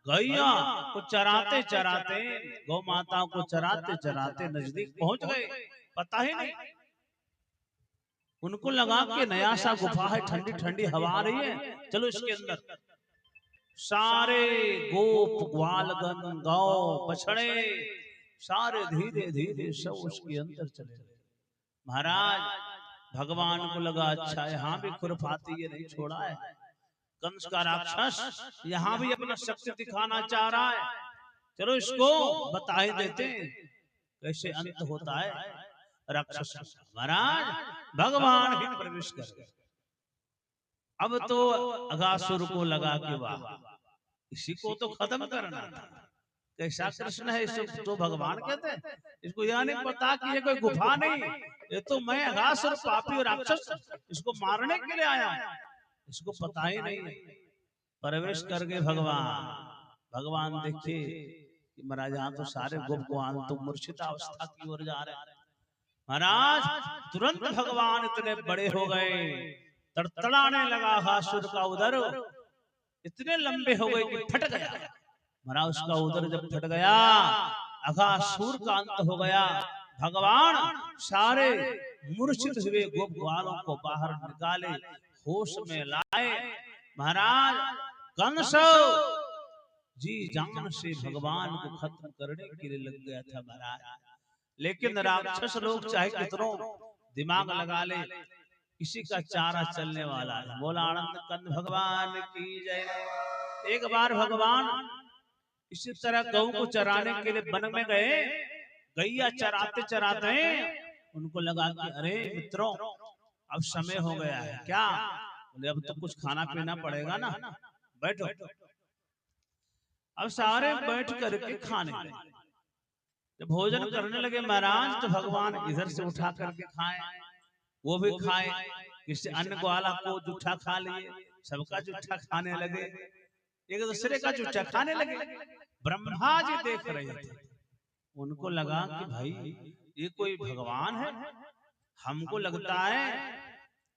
A: गैया को चराते चराते, गौ माताओं को चराते चराते नजदीक पहुंच गए, पता ही नहीं। उनको लगा कि नया सा गुफा है, ठंडी ठंडी हवा आ रही है, चलो इसके अंदर। सारे गोप ग्वालगण गौ बछड़े सारे धीरे धीरे सब उसके अंदर चले गए। महाराज भगवान को लगा अच्छा यहाँ भी खुरफाती ये नहीं छोड़ा है, कंस का राक्षस यहाँ भी अपना शक्ति दिखाना चाह रहा है, चलो इसको बता ही देते कैसे अंत होता है राक्षस। महाराज भगवान ही प्रवेश कर गए। अब तो अगासुर को लगा कि वाह, इसी को तो खत्म करना था, कैसा कृष्ण है इसको तो भगवान कहते हैं। इसको यह नहीं पता कि ये कोई गुफा नहीं, ये तो मैं अगासुर पापी और राक्षस इसको मारने के लिए आया हूं, इसको पता ही नहीं। प्रवेश कर गए भगवान। भगवान देखे कि महाराज यहाँ तो सारे गोपवान तो मूर्छितावस्था की ओर जा रहे हैं। महाराज तुरंत भगवान इतने बड़े हो गए, तड़तड़ाने लगा अगासुर का उदर, इतने लंबे हो गए कि फट गया। महाराज उसका उदर जब फट गया, अगासुर का अंत हो गया। भगवान सारे मूर्छित हुए गोप ग्वालों को बाहर निकाले, होश में लाए। महाराज कंस जी जान से भगवान को खत्म करने के लिए लग गया था महाराज, लेकिन राक्षस लोग चाहे कितनों दिमाग लगा ले, किसी का चारा चलने वाला है। बोला आनंद कंद भगवान की जय। एक बार भगवान इसी तरह गऊ को चराने के लिए वन में गए, गैया चराते चराते उनको लगा कि अरे मित्रों अब समय हो गया है। क्या बोले अब तो कुछ खाना पीना पड़ेगा ना, बैठो। अब सारे बैठ करके खाने लगे। जब भोजन करने लगे महाराज, तो भगवान इधर से उठा करके खाए, वो भी खाए, किसी अन्य ग्वाला को जूठा खा लिए, सबका जूठा खाने लगे, एक दूसरे का जूठा खाने लगे। ब्रह्मा जी देख रहे थे, उनको लगा कि भाई ये कोई भगवान है, हमको लगता है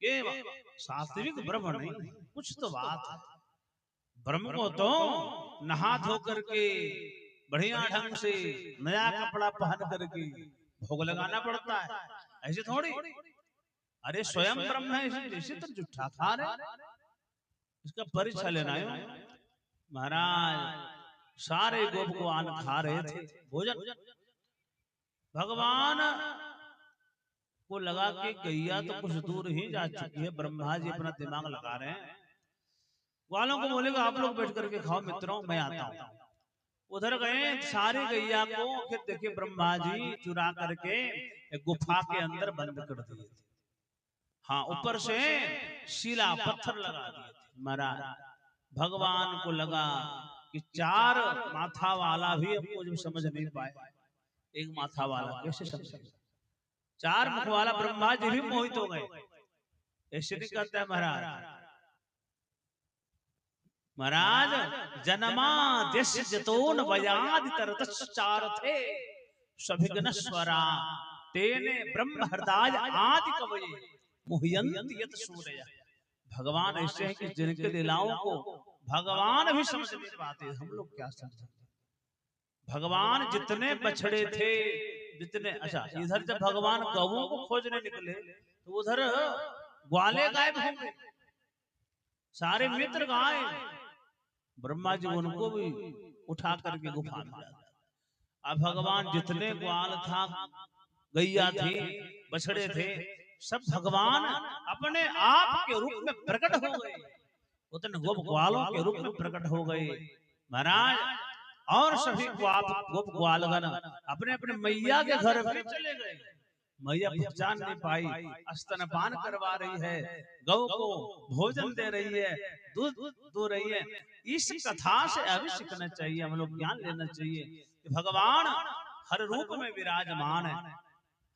A: कि सात्विक ब्रह्म नहीं, कुछ तो बात है। ब्रह्म को तो नहा धो करके बढ़िया ढंग से नया कपड़ा पहन करके भोग लगाना पड़ता है, ऐसे थोड़ी। अरे स्वयं ब्रह्म है, इसे तो जूठा खा रहे, इसका परिचय लेना है। महाराज सारे गोप को आन खा रहे थे भोजन। भगवान को लगा कि गैया तो कुछ दूर ही जा चुकी है, ब्रह्मा जी अपना दिमाग लगा रहे हैं। वालों को बोलेगा आप लोग बैठ करके खाओ मित्रों, मैं आता हूँ। उधर गए, सारी गैया को फिर देखिए ब्रह्मा जी चुरा करके एक गुफा के अंदर बंद कर दिए थे। हाँ, ऊपर से शिला पत्थर लगा दिए थे। महाराज भगवान को लगा कि चार माथा वाला भी हमको जो समझ नहीं पाए, एक माथा वाला कैसे समझे, चार मुख वाला ब्रह्मा जी भी मोहित हो गए। ऐसे नहीं करता है महाराज। महाराज जन्माद्यस्य जतोन वयादि तरतश्चार थे सभिघ्नस्वरा तेने ब्रह्म हृदय आदि कवये मुह्यन्ति यत सूरय। भगवान ऐसे हैं कि जिनके लीलाओं को भगवान भी समझ नहीं पाते, हम लोग क्या समझें। भगवान जितने बछड़े थे, जितने, अच्छा इधर जब भगवान गौओं को खोजने निकले तो उधर ग्वाले गायब होंगे, सारे मित्र गायब। ब्रह्मा जी उनको भी उठा करके गुफा में डाल। अब भगवान जितने ग्वाल था, गैया थी, बछड़े थे, सब भगवान अपने आप के रूप में प्रकट हो गए, उतने गोप ग्वालों के रूप में प्रकट हो गए महाराज। और सभी गोप ग्वालगण अपने अपने मैया के घर भी चले गए। मैया पहचान नहीं पाई, स्तनपान करवा रही है, गौ को भोजन दे रही है, दूध दो रही है। इस कथा से अभी सीखना चाहिए, हम लोग ज्ञान लेना चाहिए कि भगवान हर रूप में विराजमान है,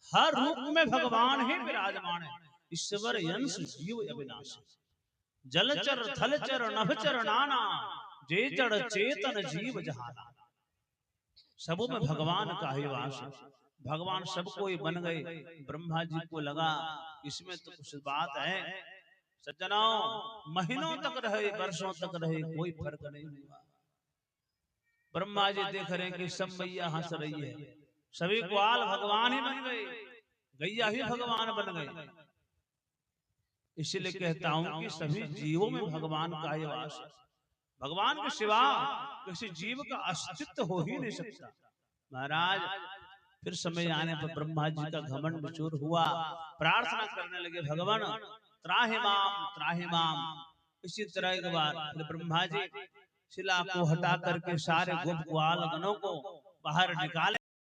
A: हर रूप में भगवान ही विराजमान है। ईश्वर यंश जीव अविनाशी, जलचर थलचर नभचर नाना, जे जड़ चेतन जीव जहाना। सबों में भगवान का ही वास है। भगवान सबको ही बन गए। ब्रह्मा जी को लगा इसमें तो कुछ बात है, सज्जनों, महीनों तक रहे, वर्षों तक रहे, कोई फर्क नहीं हुआ। ब्रह्मा जी देख रहे हैं कि सब मैया हंस रही है, सभी ग्वाल भगवान ही बन गए, गैया ही भगवान बन गए। इसलिए कहता हूं कि सभी जीवों में भगवान का ही वास है। भगवान के सिवा किसी जीव का अस्तित्व हो ही नहीं सकता। महाराज फिर समय आने पर ब्रह्मा जी का घमंड चूर हुआ, प्रार्थना करने लगे, भगवान त्राहि माम त्राहि माम। इसी तरह एक बार ब्रह्मा जी शिला को हटा करके सारे गोप ग्वाल गणों को बाहर निकाले।